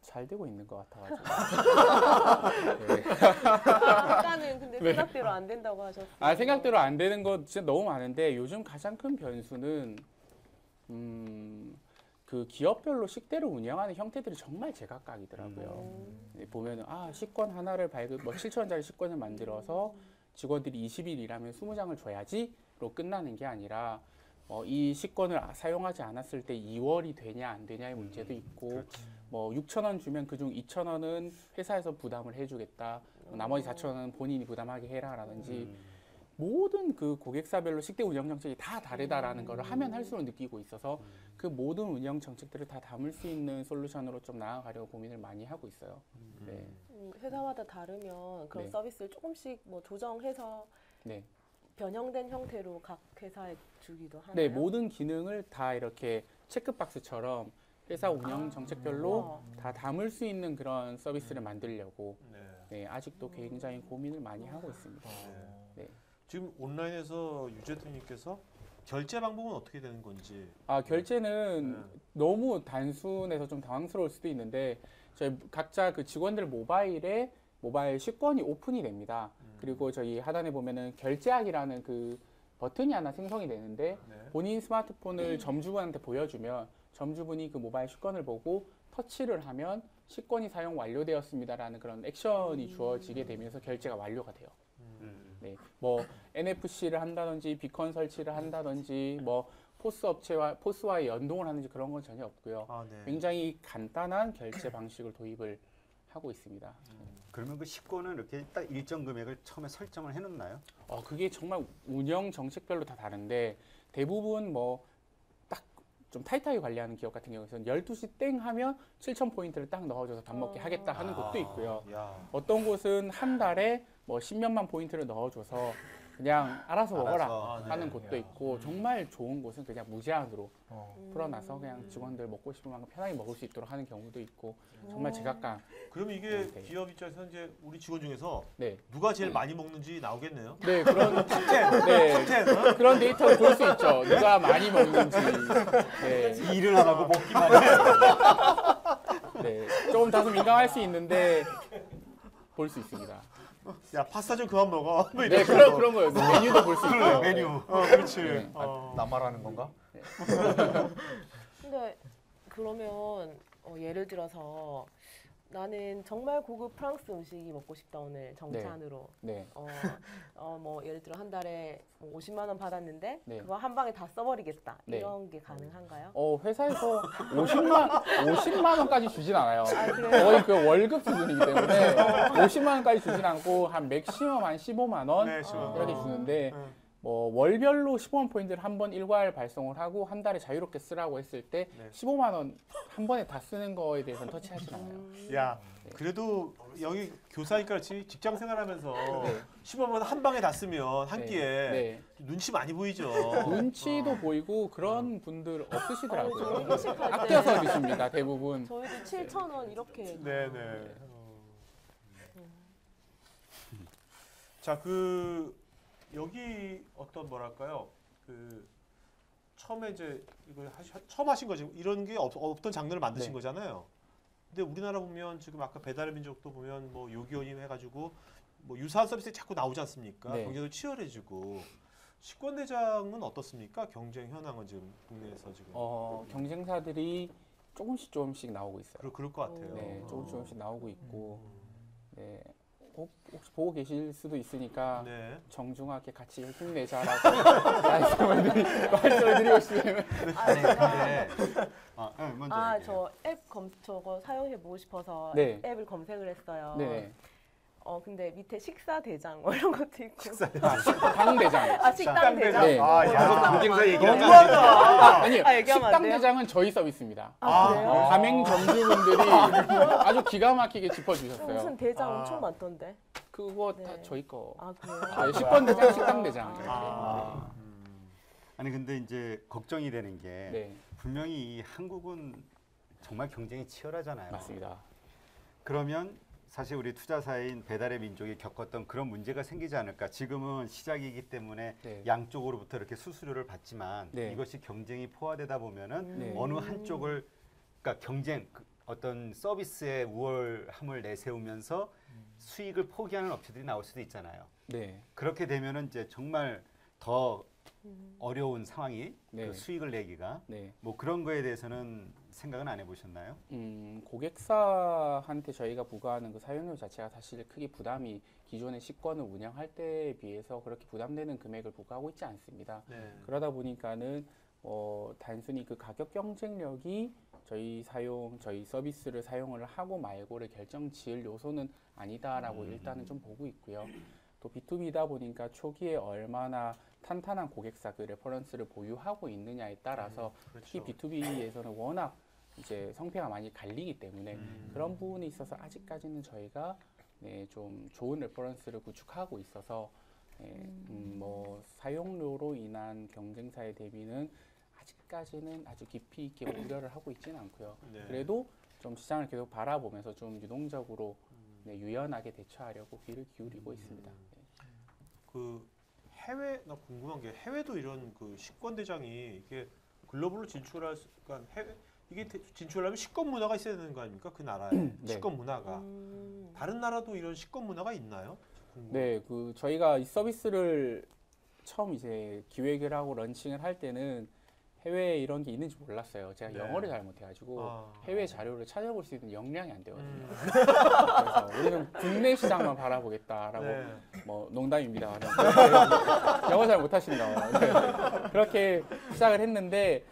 잘 되고 있는 것 같아가지고. 아까는 근데 네. 생각대로 안 된다고 하셨어요. 아 생각대로 안 되는 거 진짜 너무 많은데 요즘 가장 큰 변수는 그 기업별로 식대를 운영하는 형태들이 정말 제각각이더라고요. 보면은 아 식권 하나를 뭐 7,000원짜리 식권을 만들어서 직원들이 20일 일하면 20장을 줘야지로 끝나는 게 아니라 이 식권을 사용하지 않았을 때 2월이 되냐 안 되냐의 문제도 있고 뭐 6,000원 주면 그중 2,000원은 회사에서 부담을 해주겠다. 나머지 4,000원은 본인이 부담하게 해라라든지 모든 그 고객사별로 식대 운영 정책이 다 다르다라는 걸 하면 할수록 느끼고 있어서 그 모든 운영 정책들을 다 담을 수 있는 솔루션으로 좀 나아가려고 고민을 많이 하고 있어요. 네. 회사마다 다르면 그런 네. 서비스를 조금씩 뭐 조정해서 네. 변형된 형태로 각 회사에 주기도 하나요? 네, 모든 기능을 다 이렇게 체크박스처럼 회사 운영 정책별로 다 담을 수 있는 그런 서비스를 만들려고 네, 아직도 굉장히 고민을 많이 하고 있습니다. 네. 지금 온라인에서 유재태님께서 결제 방법은 어떻게 되는 건지. 아, 결제는 너무 단순해서 좀 당황스러울 수도 있는데 저희 각자 그 직원들 모바일에 모바일 식권이 오픈이 됩니다. 그리고 저희 하단에 보면은 결제하기라는 그 버튼이 하나 생성이 되는데 본인 스마트폰을 점주분한테 보여주면 점주분이 그 모바일 식권을 보고 터치를 하면 식권이 사용 완료되었습니다라는 그런 액션이 주어지게 되면서 결제가 완료가 돼요. 네, 뭐 NFC를 한다든지 비컨 설치를 한다든지 뭐 포스와의 연동을 하는지 그런 건 전혀 없고요. 굉장히 간단한 결제 방식을 도입을 하고 있습니다. 그러면 그 식권은 이렇게 딱 일정 금액을 처음에 설정을 해놓나요? 그게 정말 운영 정책별로 다 다른데 대부분 뭐 딱 좀 타이트하게 관리하는 기업 같은 경우에는 12시 땡 하면 7,000포인트를 딱 넣어줘서 밥 먹게 하겠다 하는 곳도 있고요. 어떤 곳은 한 달에 뭐 10몇만 포인트를 넣어줘서 그냥 알아서 먹어라 하는 곳도 있고 정말 좋은 곳은 그냥 무제한으로 풀어놔서 그냥 직원들 먹고 싶은 만큼 편하게 먹을 수 있도록 하는 경우도 있고 정말 제각각. 그럼 이게 네. 기업 입장에서 이제 우리 직원 중에서 네. 누가 제일 많이 먹는지 나오겠네요. 네, 그런 탑10. 네, 탑10. 그런 데이터를 볼 수 있죠. 누가 많이 먹는지. 네. 일을 안 하고 먹기만 해. 네, 조금 다소 민감할 수 있는데 볼 수 있습니다. 야 파스타 좀 그만 먹어. 뭐 네, 이런 그런 거예요. 메뉴도 볼 수 있고요. 메뉴. 그렇지. 네. 나 말하는 건가? 근데 그러면 예를 들어서 나는 정말 고급 프랑스 음식이 먹고 싶다 오늘 정찬으로. 네. 뭐 예를 들어 한 달에 50만 원 받았는데 네. 그거 한 방에 다 써버리겠다. 네. 이런 게 가능한가요? 회사에서 50만 원까지 주진 않아요. 그래요? 거의 그 월급 수준이기 때문에 50만 원까지 주진 않고 한 맥시멈 한 15만 원 네, 15만 이렇게 원. 주는데 네. 뭐 월별로 15만 포인트를 한 번 일괄 발송을 하고 한 달에 자유롭게 쓰라고 했을 때 네. 15만 원 한 번에 다 쓰는 거에 대해서는 터치하지 않아요. 야 그래도 여기 교사니까 그렇지 직장 생활하면서 네. 15만 원 한 방에 다 쓰면 한 네. 끼에 네. 눈치 많이 보이죠. 눈치도 보이고 그런 분들 저희 없으시더라고요. 회식할 때 아껴서 드십니다, 대부분. 저희도 7,000원 이렇게. 네네. 자, 그 여기 어떤 뭐랄까요? 그 처음에 이제 이걸 처음 하신 거지 이런 게 없던 장르를 만드신 네. 거잖아요. 근데 우리나라 보면 지금 아까 배달의 민족도 보면 뭐 요기요님 해가지고 뭐 유사한 서비스 자꾸 나오지 않습니까? 네. 경쟁도 치열해지고 식권대장은 어떻습니까? 경쟁 현황은 지금 국내에서 지금 경쟁사들이 조금씩 나오고 있어요. 그럴 것 같아요. 네, 조금씩 나오고 있고, 네, 혹시 보고 계실 수도 있으니까 네. 정중하게 같이 힘내자라고 말씀을 드리고 싶네요. 아니 근데 먼저 아, 얘기해요. 저 앱 저거 사용해 보고 싶어서 네. 앱을 검색을 했어요. 네, 근데 밑에 식사 대장 뭐 이런 것도 있고. 당 대장. 아, 식당 대장. 네. 아, 야, 경쟁사 얘기하지 너무하다. 아니요, 얘기하면 안 식당 돼요? 대장은 저희 서비스입니다. 아, 그래요? 가맹 점주분들이 아주 기가 막히게 짚어주셨어요. 무슨 대장 아. 엄청 많던데. 그거 다 네. 저희 거. 아, 그래요? 네, 식권 대장, 식당 대장. 이렇게. 아니 근데 이제 걱정이 되는 게 네, 분명히 이 한국은 정말 경쟁이 치열하잖아요. 맞습니다. 그러면 사실 우리 투자사인 배달의 민족이 겪었던 그런 문제가 생기지 않을까. 지금은 시작이기 때문에 네. 양쪽으로부터 이렇게 수수료를 받지만 네. 이것이 경쟁이 포화되다 보면은 네. 어느 한쪽을 그러니까 경쟁 어떤 서비스의 우월함을 내세우면서 수익을 포기하는 업체들이 나올 수도 있잖아요. 네, 그렇게 되면은 이제 정말 더 어려운 상황이 네. 그 수익을 내기가 네. 뭐 그런 거에 대해서는 생각은 안 해보셨나요? 고객사한테 저희가 부과하는 그 사용료 자체가 사실 크게 부담이 기존의 식권을 운영할 때에 비해서 그렇게 부담되는 금액을 부과하고 있지 않습니다. 네. 그러다 보니까는 단순히 그 가격 경쟁력이 저희 서비스를 사용을 하고 말고를 결정 지을 요소는 아니다라고 일단은 좀 보고 있고요. 또 B2B다 보니까 초기에 얼마나 탄탄한 고객사 그 레퍼런스를 보유하고 있느냐에 따라서 특히 그렇죠. B2B에서는 워낙 이제 성패가 많이 갈리기 때문에 그런 부분에 있어서 아직까지는 저희가 좀 좋은 레퍼런스를 구축하고 있어서 뭐 사용료로 인한 경쟁사의 대비는 아직까지는 아주 깊이 있게 우려를 하고 있지는 않고요. 네. 그래도 좀 시장을 계속 바라보면서 좀 유동적으로 유연하게 대처하려고 귀를 기울이고 있습니다. 네. 그 해외 나 궁금한 게 해외도 이런 그 식권 대장이 이게 글로벌로 진출할 그러니까 해외 이게 진출하려면 식권 문화가 있어야 되는 거 아닙니까? 그 나라에 네. 식권 문화가 다른 나라도 이런 식권 문화가 있나요? 네, 그 저희가 이 서비스를 처음 이제 기획을 하고 런칭을 할 때는 해외에 이런 게 있는지 몰랐어요. 제가 네. 영어를 잘 못해가지고 해외 자료를 찾아볼 수 있는 역량이 안 되거든요. 그래서 우리는 국내 시장만 바라보겠다라고 네. 뭐 농담입니다. 영어 잘 못하신다. 네. 그렇게 시작을 했는데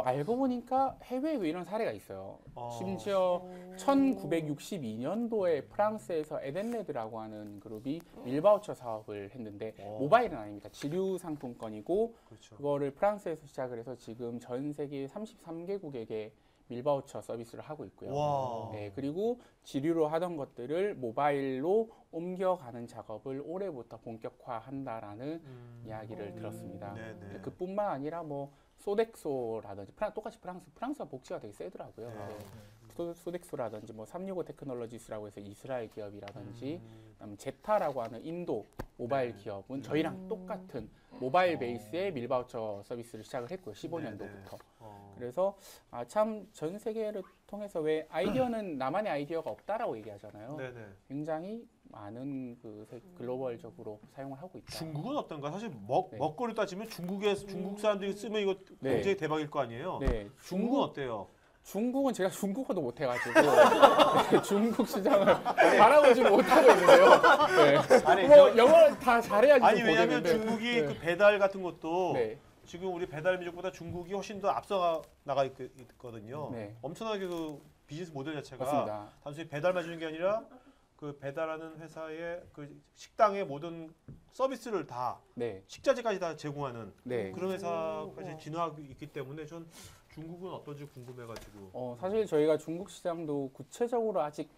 알고 보니까 해외에도 이런 사례가 있어요. 심지어 1962년도에 프랑스에서 에덴레드라고 하는 그룹이 밀바우처 사업을 했는데 모바일은 아닙니다. 지류 상품권이고 그렇죠. 그거를 프랑스에서 시작을 해서 지금 전 세계 33개국에게 밀바우처 서비스를 하고 있고요. 와. 네, 그리고 지류로 하던 것들을 모바일로 옮겨가는 작업을 올해부터 본격화한다라는 이야기를 들었습니다. 네네. 그뿐만 아니라 뭐 소덱소라든지 똑같이 프랑스가 복지가 되게 세더라고요. 네. 네. 소덱소라든지 뭐 365 테크놀로지스라고 해서 이스라엘 기업이라든지 그다음에 제타라고 하는 인도 모바일 기업은 저희랑 똑같은 모바일 베이스의 밀바우처 서비스를 시작을 했고요. 15년도부터. 그래서 참 전 세계를 통해서 왜 아이디어는 나만의 아이디어가 없다라고 얘기하잖아요. 네네. 굉장히 많은 글로벌적으로 사용을 하고 있다. 중국은 어떤가? 사실 네. 먹거리 따지면 중국 사람들이 쓰면 이거 네. 굉장히 대박일 거 아니에요. 네, 중국은 어때요? 중국은 제가 중국어도 못해가지고 네, 중국 시장을 바라보지 못하고 있는데요. 네. 아니, 뭐 영어를 다 잘해야지 아니 좀 왜냐하면 보겠는데. 중국이 네. 그 배달 같은 것도 네. 지금 우리 배달 민족보다 중국이 훨씬 더 앞서 나가 있거든요. 네. 엄청나게 그 비즈니스 모델 자체가 맞습니다. 단순히 배달만 주는 게 아니라 그 배달하는 회사의 그 식당의 모든 서비스를 다 네. 식자재까지 다 제공하는 네. 그런 회사까지 진화하고 있기 때문에 전 중국은 어떤지 궁금해가지고. 사실 저희가 중국 시장도 구체적으로 아직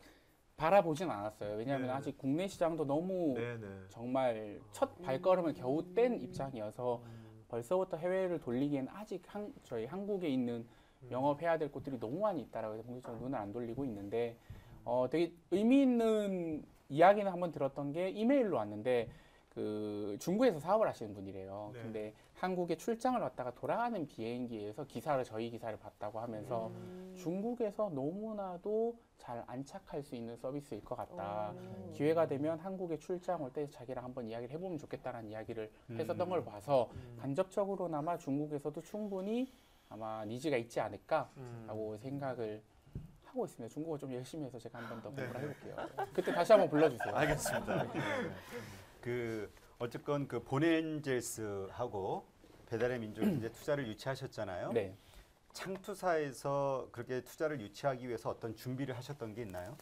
바라보진 않았어요. 왜냐하면 네. 아직 국내 시장도 너무 네네. 정말 첫 발걸음을 겨우 뗀 입장이어서 벌써부터 해외를 돌리기엔 아직 저희 한국에 있는 영업해야 될 곳들이 너무 많이 있다라고 해서 본격적으로 눈을 안 돌리고 있는데 되게 의미 있는 이야기는 한번 들었던 게 이메일로 왔는데 그 중국에서 사업을 하시는 분이래요. 네. 근데 한국에 출장을 왔다가 돌아가는 비행기에서 저희 기사를 봤다고 하면서 중국에서 너무나도 잘 안착할 수 있는 서비스일 것 같다. 기회가 되면 한국에 출장 올 때 자기랑 한번 이야기를 해보면 좋겠다라는 이야기를 했었던 걸 봐서 간접적으로나마 중국에서도 충분히 아마 니즈가 있지 않을까라고 생각을 하고 있습니다. 중국어 좀 열심히 해서 제가 한 번 더 공부를 해볼게요. 그때 다시 한번 불러주세요. 알겠습니다. 그 어쨌건 그 본엔젤스하고 배달의 민족이 이제 투자를 유치하셨잖아요. 네. 창투사에서 그렇게 투자를 유치하기 위해서 어떤 준비를 하셨던 게 있나요?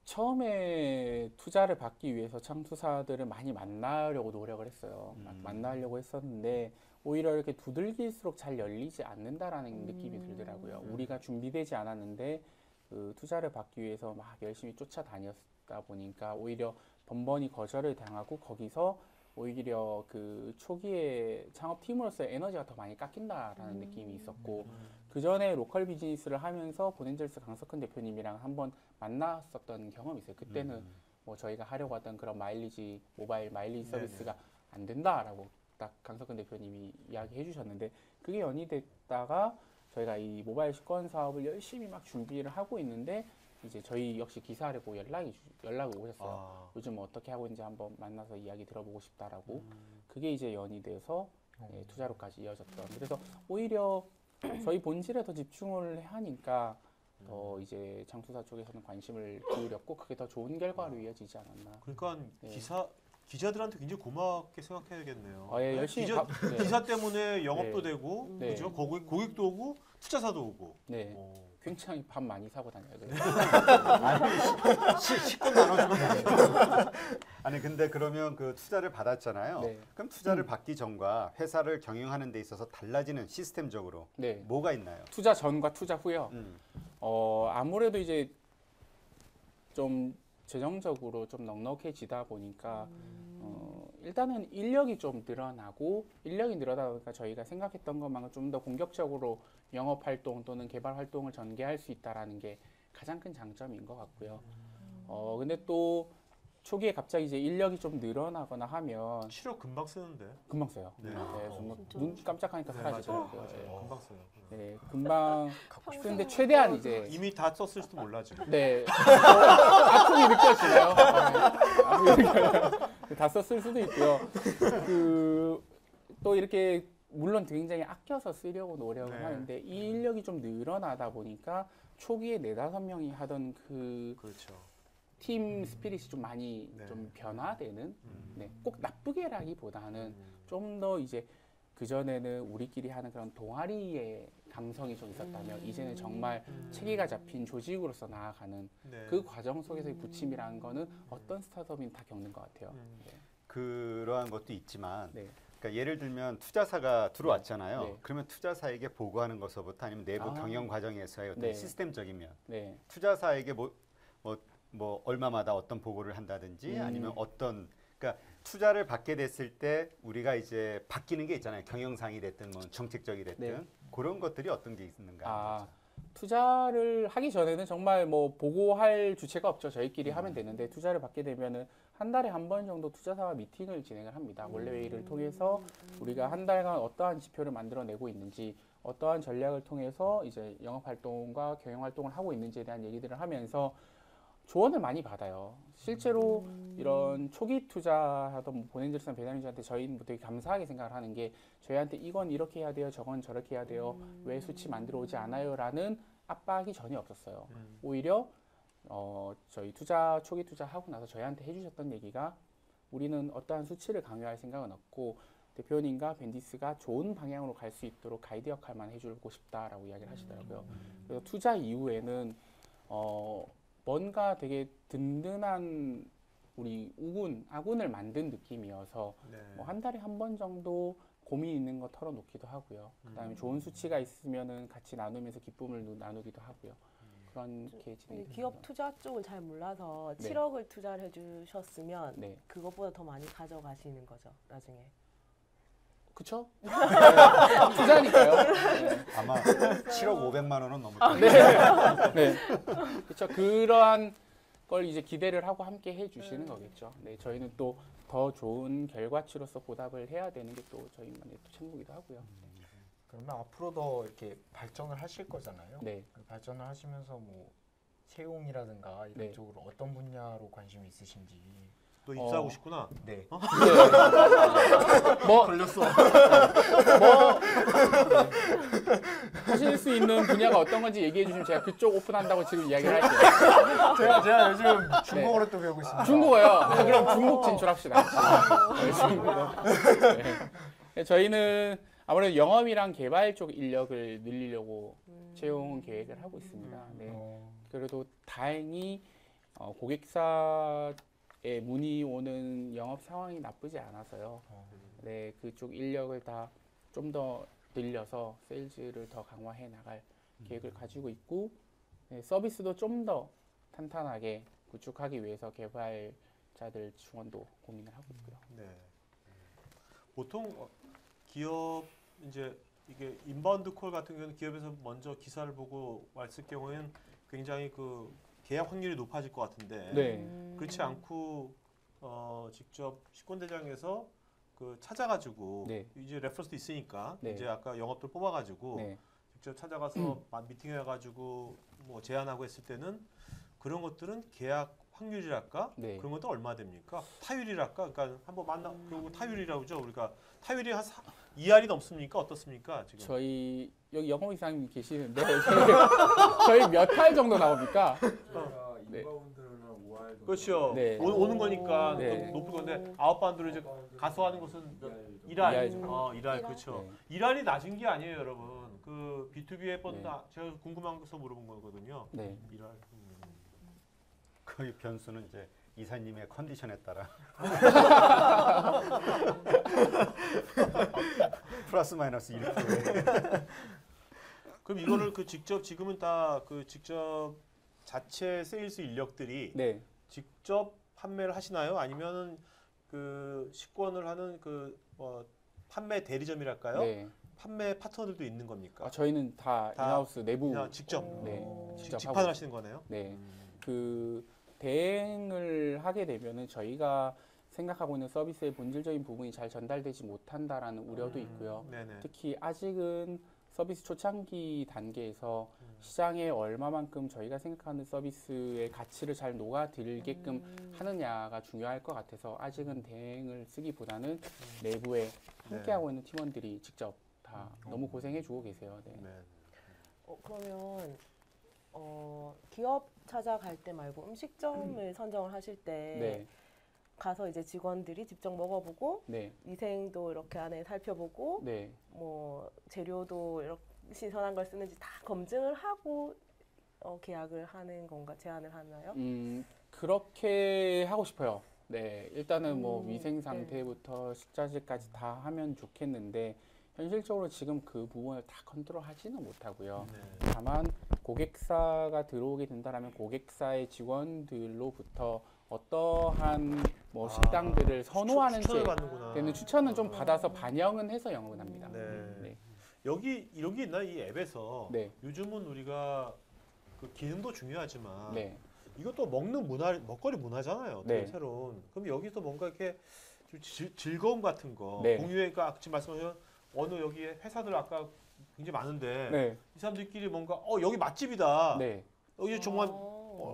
처음에 투자를 받기 위해서 창투사들을 많이 만나려고 노력을 했어요. 만나려고 했었는데 오히려 이렇게 두들길수록 잘 열리지 않는다라는 느낌이 들더라고요. 우리가 준비되지 않았는데 그 투자를 받기 위해서 막 열심히 쫓아다녔다 보니까 오히려 번번이 거절을 당하고 거기서 오히려 그 초기에 창업팀으로서의 에너지가 더 많이 깎인다라는 느낌이 있었고 그 전에 로컬 비즈니스를 하면서 본엔젤스 강석훈 대표님이랑 한번 만났었던 경험이 있어요. 그때는 뭐 저희가 하려고 했던 그런 마일리지 모바일 마일리지 서비스가 안 된다라고 딱 강석훈 대표님이 이야기해 주셨는데 그게 연이됐다가 저희가 이 모바일 식권 사업을 열심히 막 준비를 하고 있는데 이제 저희 역시 기사를 보고 연락이 오셨어요. 요즘 어떻게 하고 있는지 한번 만나서 이야기 들어보고 싶다라고. 그게 이제 연이돼서 투자로까지 이어졌던. 그래서 오히려 저희 본질에 더 집중을 하니까 더 이제 창투사 쪽에서는 관심을 기울였고 그게 더 좋은 결과로 이어지지 않았나. 그러니까 네. 기자들한테 굉장히 고맙게 생각해야겠네요. 예, 열심히 기사 때문에 영업도 네. 되고 네. 그죠? 고객도 오고 투자사도 오고. 네. 굉장히 밥 많이 사고 다녀요. 식권 나눠주면 되죠. 아니 근데 그러면 그 투자를 받았잖아요. 네. 그럼 투자를 받기 전과 회사를 경영하는 데 있어서 달라지는 시스템적으로 네. 뭐가 있나요? 투자 전과 투자 후요. 아무래도 이제 좀 재정적으로 좀 넉넉해지다 보니까 일단은 인력이 좀 늘어나고 인력이 늘어나다 보니까 저희가 생각했던 것만큼 좀 더 공격적으로 영업 활동 또는 개발 활동을 전개할 수 있다라는 게 가장 큰 장점인 것 같고요. 근데 또 초기에 갑자기 이제 인력이 좀 늘어나거나 하면 치료 금방 쓰는데. 금방 써요. 네. 눈 깜짝하니까 사라지더라고요. 금방 써요. 네, 금방 쓰는데 최대한 이제 이미 다 썼을지도 몰라 지금. 네. 아픔이 느껴지나요? 아픔이 느껴져요. 다 썼을 수도 있고요. 또 이렇게 물론 굉장히 아껴서 쓰려고 노력을 네. 하는데 이 인력이 좀 늘어나다 보니까 초기에 4-5명이 하던 그 그렇죠. 팀 스피릿이 좀 많이 네. 좀 변화되는 네, 꼭 나쁘게라기보다는 좀 더 이제 그전에는 우리끼리 하는 그런 동아리의 감성이 좀 있었다면 이제는 정말 체계가 잡힌 조직으로서 나아가는 네. 그 과정 속에서의 부침이라는 거는 어떤 스타트업인 다 겪는 것 같아요. 네. 그러한 것도 있지만 네. 그러니까 예를 들면 투자사가 들어왔잖아요. 네. 그러면 투자사에게 보고하는 것서부터 아니면 내부 경영 과정에서의 어떤 네. 시스템적이면 네. 투자사에게 뭐 얼마마다 어떤 보고를 한다든지 아니면 어떤 그러니까 투자를 받게 됐을 때 우리가 이제 바뀌는 게 있잖아요. 경영상이 됐든 뭐 정책적이 됐든 네. 그런 것들이 어떤 게 있는가? 투자를 하기 전에는 정말 뭐 보고할 주체가 없죠. 저희끼리 하면 되는데 투자를 받게 되면은 한 달에 한 번 정도 투자사와 미팅을 진행을 합니다. 원래 회의를 통해서 우리가 한 달간 어떠한 지표를 만들어내고 있는지, 어떠한 전략을 통해서 이제 영업 활동과 경영 활동을 하고 있는지에 대한 얘기들을 하면서 조언을 많이 받아요. 실제로 이런 초기 투자하던 본인들선 배달민족한테 저희는 뭐 되게 감사하게 생각을 하는 게 저희한테 이건 이렇게 해야 돼요, 저건 저렇게 해야 돼요, 왜 수치 만들어 오지 않아요라는 압박이 전혀 없었어요. 오히려 저희 초기 투자하고 나서 저희한테 해주셨던 얘기가 우리는 어떠한 수치를 강요할 생각은 없고 대표님과 벤디스가 좋은 방향으로 갈 수 있도록 가이드 역할만 해주고 싶다라고 이야기를 하시더라고요. 그래서 투자 이후에는 뭔가 되게 든든한 우리 아군을 만든 느낌이어서 네. 뭐 한 달에 한 번 정도 고민 있는 거 털어놓기도 하고요. 그다음에 좋은 수치가 있으면은 같이 나누면서 기쁨을 나누기도 하고요. 그렇게 진행이 기업 됩니다. 투자 쪽을 잘 몰라서 네. 7억을 투자를 해주셨으면 네. 그것보다 더 많이 가져가시는 거죠, 나중에. 그쵸? 네. 투자니까요. 네. 아마 7억 500만 원은 넘을 거예요. 네. 그렇죠. 그러한 걸 이제 기대를 하고 함께 해주시는 거겠죠. 네, 저희는 또 더 좋은 결과치로서 보답을 해야 되는 게 또 저희만의 또 책무기도 하고요. 그러면 앞으로 더 이렇게 발전을 하실 거잖아요. 네. 그 발전을 하시면서 뭐 채용이라든가 이런 네. 쪽으로 어떤 분야로 관심이 있으신지. 너 입사하고 싶구나. 네. 뭐 걸렸어. 뭐 하실 수 있는 분야가 어떤 건지 얘기해 주시면 제가 그쪽 오픈한다고 지금 이야기를 할게요. 제가 요즘 중국어를 또 배우고 있습니다. 중국어요? 아, 그럼 중국 진출합시다. 네, 중국어. 네. 저희는 아무래도 영업이랑 개발 쪽 인력을 늘리려고 채용 계획을 하고 있습니다. 네. 그래도 다행히 고객사에 문의 오는 영업 상황이 나쁘지 않아서요. 네, 그쪽 인력을 다 좀 더 늘려서 세일즈를 더 강화해 나갈 계획을 가지고 있고, 네, 서비스도 좀 더 탄탄하게 구축하기 위해서 개발자들 지원도 고민을 하고 있고요. 네. 보통 기업 이제 이게 인바운드 콜 같은 경우는 기업에서 먼저 기사를 보고 왔을 경우에는 굉장히 그 계약 확률이 높아질 것 같은데 네. 그렇지 않고 직접 식권대장에서 그 찾아가지고 네. 이제 레퍼런스도 있으니까 네. 이제 아까 영업들 뽑아가지고 네. 직접 찾아가서 미팅해가지고 뭐 제안하고 했을 때는 그런 것들은 계약 확률이랄까 네. 그런 것도 얼마 됩니까? 타율이랄까? 그러니까 한번 만나 그리고 타율이라고 하죠. 우리가 타율이 한 2할이 넘습니까? 어떻습니까? 지금 저희 여기 영업 이사님 계시는데 저희 몇 할 정도 나옵니까? 네. 그렇죠. 네. 오는 거니까 네. 높을 건데 아웃바운드로 이제 가서 하는 것은 1할. 일할 정도. 1할 그렇죠. 네. 1할이 낮은 게 아니에요, 여러분. 그 B2B에 번 네. 제가 궁금한 거서 물어본 거거든요. 네. 1할. 거의 변수는 이제 이사님의 컨디션에 따라 플러스 마이너스 1%에 그럼 이거를 그 직접 지금은 다 그 직접 자체 세일스 인력들이 네. 직접 판매를 하시나요? 아니면은 그 식권을 하는 그 판매 대리점이랄까요? 네. 판매 파트너들도 있는 겁니까? 아, 저희는 다 다 인하우스 내부 그냥 직접 네. 직접 직판을 하고 하시는 거네요. 네. 그 대행을 하게 되면은 저희가 생각하고 있는 서비스의 본질적인 부분이 잘 전달되지 못한다라는 우려도 있고요. 네네. 특히 아직은 서비스 초창기 단계에서 시장에 얼마만큼 저희가 생각하는 서비스의 가치를 잘 녹아들게끔 하느냐가 중요할 것 같아서 아직은 대행을 쓰기보다는 내부에 함께하고 있는 팀원들이 직접 다 너무 고생해주고 계세요. 네. 네. 그러면 기업 찾아갈 때 말고 음식점을 선정을 하실 때 네. 가서 이제 직원들이 직접 먹어보고 네. 위생도 이렇게 안에 살펴보고 네. 뭐 재료도 이렇게 신선한 걸 쓰는지 다 검증을 하고 계약을 하는 건가 제안을 하나요? 그렇게 하고 싶어요. 네, 일단은 뭐 위생 네. 상태부터 식자재까지 다 하면 좋겠는데 현실적으로 지금 그 부분을 다 컨트롤하지는 못하고요. 네. 다만 고객사가 들어오게 된다라면 고객사의 직원들로부터 어떠한 뭐 식당들을 선호하는지 추천을 받는구나. 되는 추천은 좀 받아서 반영은 해서 영업을 합니다. 네. 네. 여기 이런 게 있나 이 앱에서 네. 요즘은 우리가 그 기능도 중요하지만 네. 이것도 먹는 문화, 먹거리 문화잖아요. 네. 새로운. 그럼 여기서 뭔가 이렇게 좀 즐거움 같은 거 네. 공유회가 아까 지금 말씀하신 어느 여기에 회사들 아까 굉장히 많은데 네. 이 사람들끼리 뭔가 여기 맛집이다. 네. 여기 정말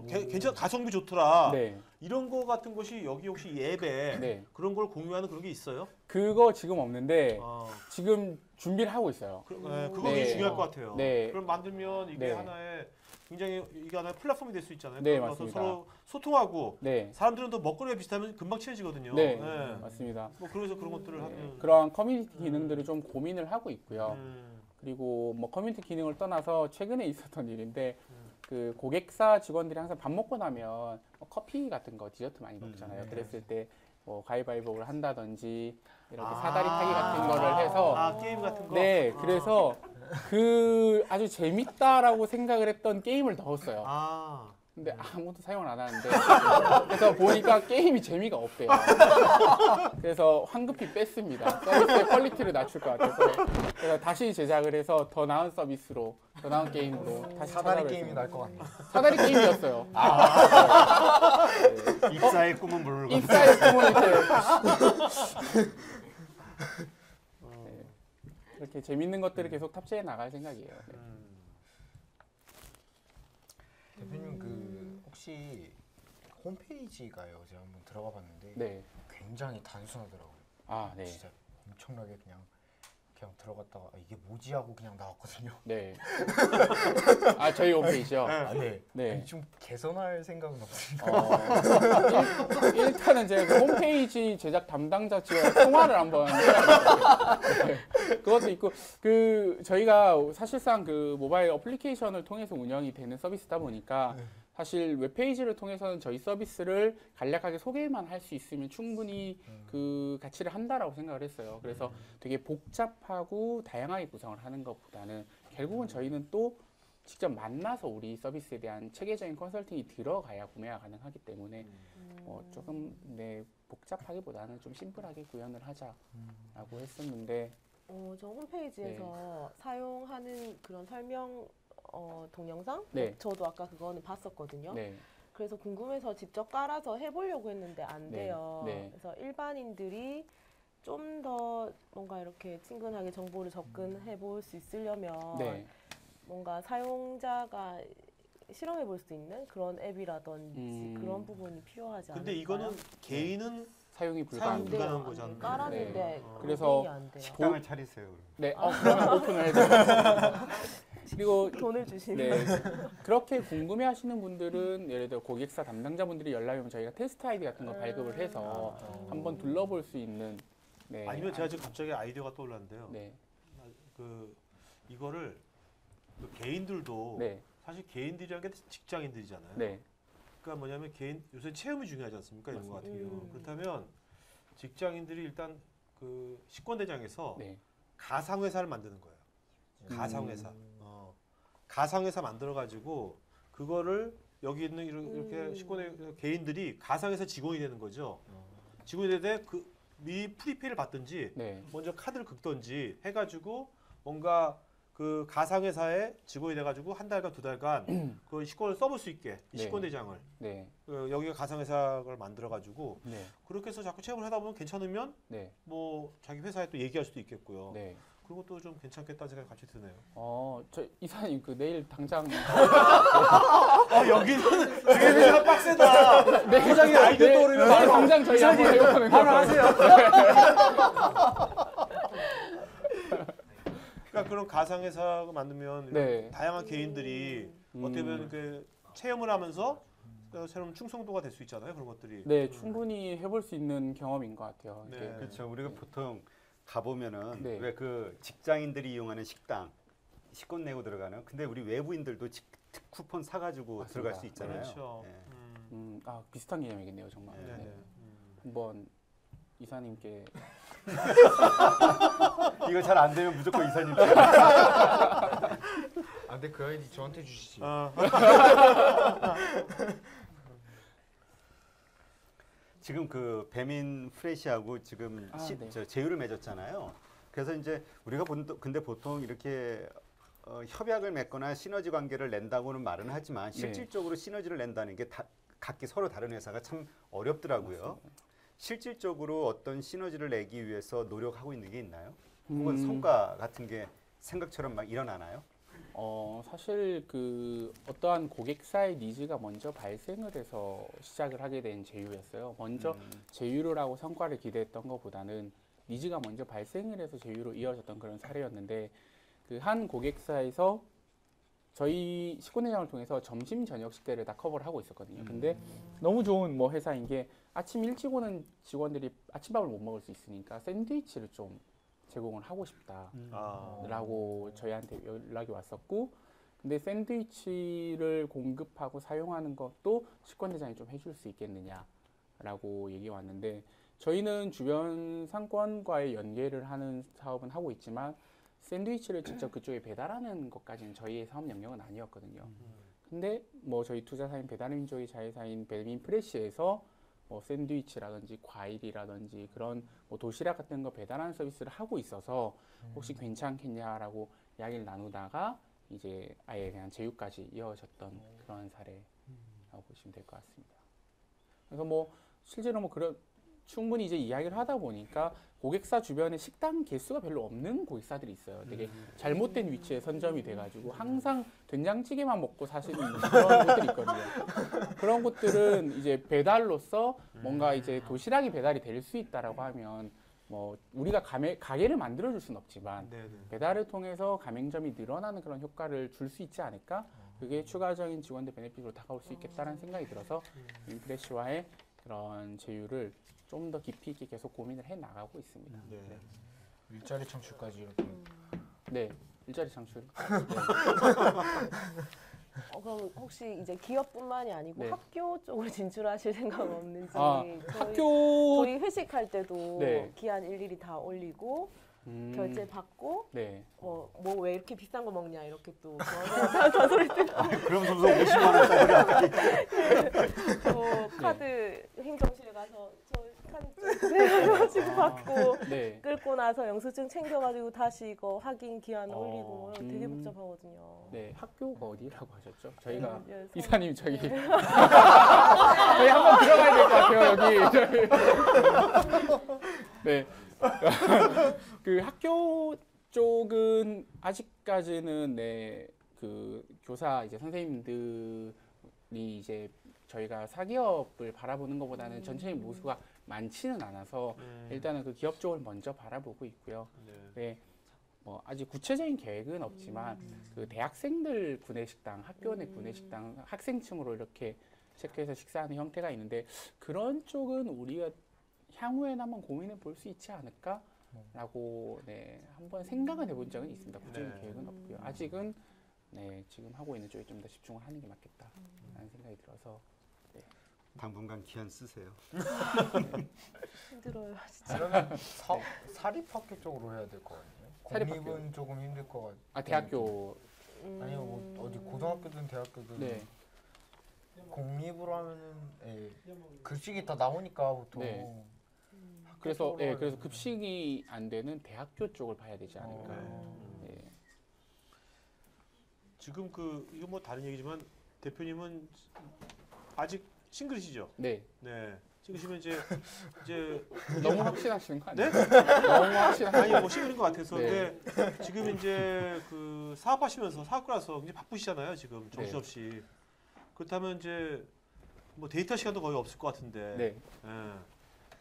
괜찮아 가성비 좋더라. 네. 이런 거 같은 것이 여기 혹시 이 앱에 네. 그런 걸 공유하는 그런 게 있어요? 그거 지금 없는데 아, 지금 준비를 하고 있어요. 그거 되게 네. 중요할 것 같아요. 네. 그럼 만들면 이게 네. 하나의 굉장히 이게 하나의 플랫폼이 될 수 있잖아요. 네, 그러면서 맞습니다. 서로 소통하고 네. 사람들은 또 먹거리가 비슷하면 금방 친해지거든요. 네. 네. 맞습니다. 뭐 그래서 그런 것들을 하면 그러한 커뮤니티 기능들을 좀 고민을 하고 있고요. 음, 그리고 뭐 커뮤니티 기능을 떠나서 최근에 있었던 일인데 그 고객사 직원들이 항상 밥 먹고 나면 뭐 커피 같은 거 디저트 많이 먹잖아요. 네. 그랬을 때 뭐 가위바위보를 한다든지 이렇게 사다리 타기 같은 거를 해서 게임 같은 거. 네, 그래서 그 아주 재밌다라고 생각을 했던 게임을 넣었어요. 근데 아무도 사용을 안 하는데 그래서 보니까 게임이 재미가 없대요. 그래서 황급히 뺐습니다. 서비스의 퀄리티를 낮출 것 같아서 그래서 다시 제작을 해서 더 나은 서비스로 더 나은 게임으로 다시 사다리 찾아뵙습니다. 게임이 날 것 같네. 사다리 게임이었어요. 입사의 꿈은 물론 입사의 꿈을 이렇게 네. 이렇게 재밌는 것들을 계속 탑재해 나갈 생각이에요. 네. 대표님 그 혹시 홈페이지가요? 제가 한번 들어가 봤는데 네. 굉장히 단순하더라고요. 아, 네. 진짜 엄청나게 그냥 들어갔다가 이게 뭐지 하고 그냥 나왔거든요. 네. 아, 저희 홈페이지요? 아, 네. 네. 아니, 좀 개선할 생각은 없으신가요? 일단은 제가 그 홈페이지 제작 담당자 지와 통화를 한번 해야 네. 그것도 있고 그 저희가 사실상 그 모바일 어플리케이션을 통해서 운영이 되는 서비스다 보니까 사실 웹페이지를 통해서는 저희 서비스를 간략하게 소개만 할 수 있으면 충분히 그 가치를 한다라고 생각을 했어요. 그래서 되게 복잡하고 다양하게 구성을 하는 것보다는 결국은 저희는 또 직접 만나서 우리 서비스에 대한 체계적인 컨설팅이 들어가야 구매가 가능하기 때문에 조금 복잡하기보다는 좀 심플하게 구현을 하자라고 했었는데 저 홈페이지에서 사용하는 그런 설명 동영상? 네. 저도 아까 그거는 봤었거든요. 네. 그래서 궁금해서 직접 깔아서 해보려고 했는데 안 네. 돼요. 네. 그래서 일반인들이 좀 더 뭔가 이렇게 친근하게 정보를 접근해 볼 수 있으려면 네. 뭔가 사용자가 실험해 볼 수 있는 그런 앱이라든지 그런 부분이 필요하지 않을까요? 근데 이거는 개인은 사용이 사용 불가능. 불가능한 거잖아요. 깔았는데 네. 그래서 그래서 안 돼요. 식당을 차리세요. 그럼. 네. 그러면 오픈을 해도 그리고 돈을 주시면 네. 그렇게 궁금해 하시는 분들은 예를 들어 고객사 담당자분들이 연락이 오면 저희가 테스트 아이디 같은 거 발급을 해서 한번 둘러볼 수 있는 네. 아니면 제가 지금 갑자기 아이디어가 떠올랐는데요. 네. 이거를 그 개인들도 네. 사실 개인들이라는 게 직장인들이잖아요. 네. 그러니까 뭐냐면 요새 체험이 중요하지 않습니까? 이런 거 같은 경우. 음. 그렇다면 직장인들이 일단 그 식권대장에서 네. 가상회사를 만드는 거예요. 가상회사. 가상회사 만들어가지고 그거를 여기 있는 이렇게 식권의 개인들이 가상회사 직원이 되는 거죠. 직원이 되되 미리 프리페이를 받든지 네. 먼저 카드를 긁든지 해가지고 뭔가 그 가상회사에 직원이 돼가지고 한 달간 두 달간 그 식권을 써볼 수 있게 이 네. 식권대장을 네. 여기가 가상회사를 만들어가지고 네. 그렇게 해서 자꾸 체험을 하다 보면 괜찮으면 네. 뭐 자기 회사에 또 얘기할 수도 있겠고요. 네. 그런 것도 좀 괜찮겠다는 생각이 갑자기 드네요. 저 이사님 그 내일 당장 여기는 되게 회사가 빡세다. 네. 회장님 아이디어 떠오르면 내일 바로 당장 저희 한번 해보는 거. 그러니까 그런 가상회사가 만들면 네. 다양한 개인들이 어떻게 보면 그 체험을 하면서 새로운 충성도가 될 수 있잖아요. 그런 것들이. 네, 충분히 해볼 수 있는 경험인 것 같아요. 네. 이게. 그렇죠. 우리가 보통 가보면은 네. 왜 그 직장인들이 이용하는 식당 식권 내고 들어가는. 근데 우리 외부인들도 쿠폰 사가지고 맞습니다. 들어갈 수 있잖아요. 그렇죠. 네. 비슷한 개념이겠네요, 정말. 네네. 네. 한번 이사님께 이거 잘 안 되면 무조건 이사님. 근데 그 아이디 저한테 주시지. 지금 그 배민 프레시하고 지금 네. 제휴를 맺었잖아요. 그래서 이제 우리가 근데 보통 이렇게 협약을 맺거나 시너지 관계를 낸다고는 말은 하지만 실질적으로 시너지를 낸다는 게 각기 서로 다른 회사가 참 어렵더라고요. 맞습니다. 실질적으로 어떤 시너지를 내기 위해서 노력하고 있는 게 있나요? 혹은 성과 같은 게 생각처럼 막 일어나나요? 사실 그 어떠한 고객사의 니즈가 먼저 발생을 해서 시작을 하게 된 제휴였어요. 먼저 제휴를 하고 성과를 기대했던 것보다는 니즈가 먼저 발생을 해서 제휴로 이어졌던 그런 사례였는데 그 한 고객사에서 저희 식권회장을 통해서 점심 저녁 식대를 다 커버를 하고 있었거든요. 근데 너무 좋은 뭐 회사인 게 아침 일찍 오는 직원들이 아침밥을 못 먹을 수 있으니까 샌드위치를 좀 제공을 하고 싶다라고 저희한테 연락이 왔었고, 근데 샌드위치를 공급하고 사용하는 것도 식권대장이 좀 해줄 수 있겠느냐라고 얘기가 왔는데, 저희는 주변 상권과의 연계를 하는 사업은 하고 있지만 샌드위치를 직접 그쪽에 배달하는 것까지는 저희의 사업 영역은 아니었거든요. 근데 뭐 저희 투자사인 배달민족의 자회사인 배민프레시에서 뭐 샌드위치라든지 과일이라든지 그런 뭐 도시락 같은 거 배달하는 서비스를 하고 있어서 혹시 괜찮겠냐라고 이야기를 나누다가 이제 아예 그냥 제휴까지 이어졌던 그런 사례라고 보시면 될 것 같습니다. 그래서 뭐 실제로 뭐 그런 충분히 이제 이야기를 하다 보니까 고객사 주변에 식당 개수가 별로 없는 고객사들이 있어요. 되게 잘못된 위치에 선점이 돼가지고 항상 된장찌개만 먹고 사시는 그런 곳들이 있거든요. 그런 곳들은 이제 배달로서 뭔가 이제 도시락이 배달이 될 수 있다라고 하면 뭐 우리가 가게를 만들어줄 수는 없지만 네네. 배달을 통해서 가맹점이 늘어나는 그런 효과를 줄 수 있지 않을까? 그게 추가적인 직원들 베네핏으로 다가올 수 있겠다라는 생각이 들어서 민프레시와의 그런 제휴를 좀 더 깊이 있게 계속 고민을 해 나가고 있습니다. 네. 네. 일자리 창출까지 이렇게. 네, 일자리 창출. 그럼 혹시 이제 기업뿐만이 아니고 네. 학교 쪽으로 진출하실 생각 없는지? 학교 저희 회식할 때도 네. 기한 일일이 다 올리고 결제 받고 네. 뭐 왜 이렇게 비싼 거 먹냐 이렇게 또 저소리 듣고 그럼 점점 50만 원짜리 어떻게 카드 행정실에 가서 저 카드 좀 해가지고 받고 네. 끌고 나서 영수증 챙겨가지고 다시 이거 확인 기한 어. 올리고 되게 복잡하거든요. 네, 학교가 어디라고 하셨죠? 저희가 네, 이사님 저희 저희 한번 들어가야 될 것 같아요 여기. 네, 그 학교 쪽은 아직까지는 네 그 교사 이제 선생님들이 이제 저희가 사기업을 바라보는 것보다는 전체적인 모수가 많지는 않아서 일단은 그 기업 쪽을 먼저 바라보고 있고요. 네. 뭐 아직 구체적인 계획은 없지만 그 대학생들 구내식당, 학교 내 구내식당 학생층으로 이렇게 체크해서 식사하는 형태가 있는데 그런 쪽은 우리가 향후에는 한번 고민해 볼 수 있지 않을까라고 네, 한번 생각은 해본 적은 있습니다. 구체적인 네. 계획은 없고요. 아직은 네, 지금 하고 있는 쪽에 좀 더 집중을 하는 게 맞겠다라는 생각이 들어서 당분간 기한 쓰세요. 힘들어요 진짜. 그러면 사립학교 쪽으로 해야 될 것 같아요. 사립학교. 공립은 조금 힘들 것 같아요. 아 대학교 아니요, 뭐 어디 고등학교든 대학교든 네. 공립으로 하면은 급식이 다 나오니까 보통. 네. 그래서 예, 그래서 급식이 안 되는 대학교 쪽을 봐야 되지 않을까. 예. 지금 이거 뭐 다른 얘기지만 대표님은 아직 싱글이시죠? 네. 네. 싱글이시면 이제 너무 확신하시는 거 아니에요? 네? 너무 확신하시는 아니 뭐 싱글인 것 같아서 네. 근데 지금 이제 그 사업하시면서 사업가라서 굉장히 바쁘시잖아요 지금 정신없이 그렇다면 이제 뭐 데이터 시간도 거의 없을 것 같은데 네. 예.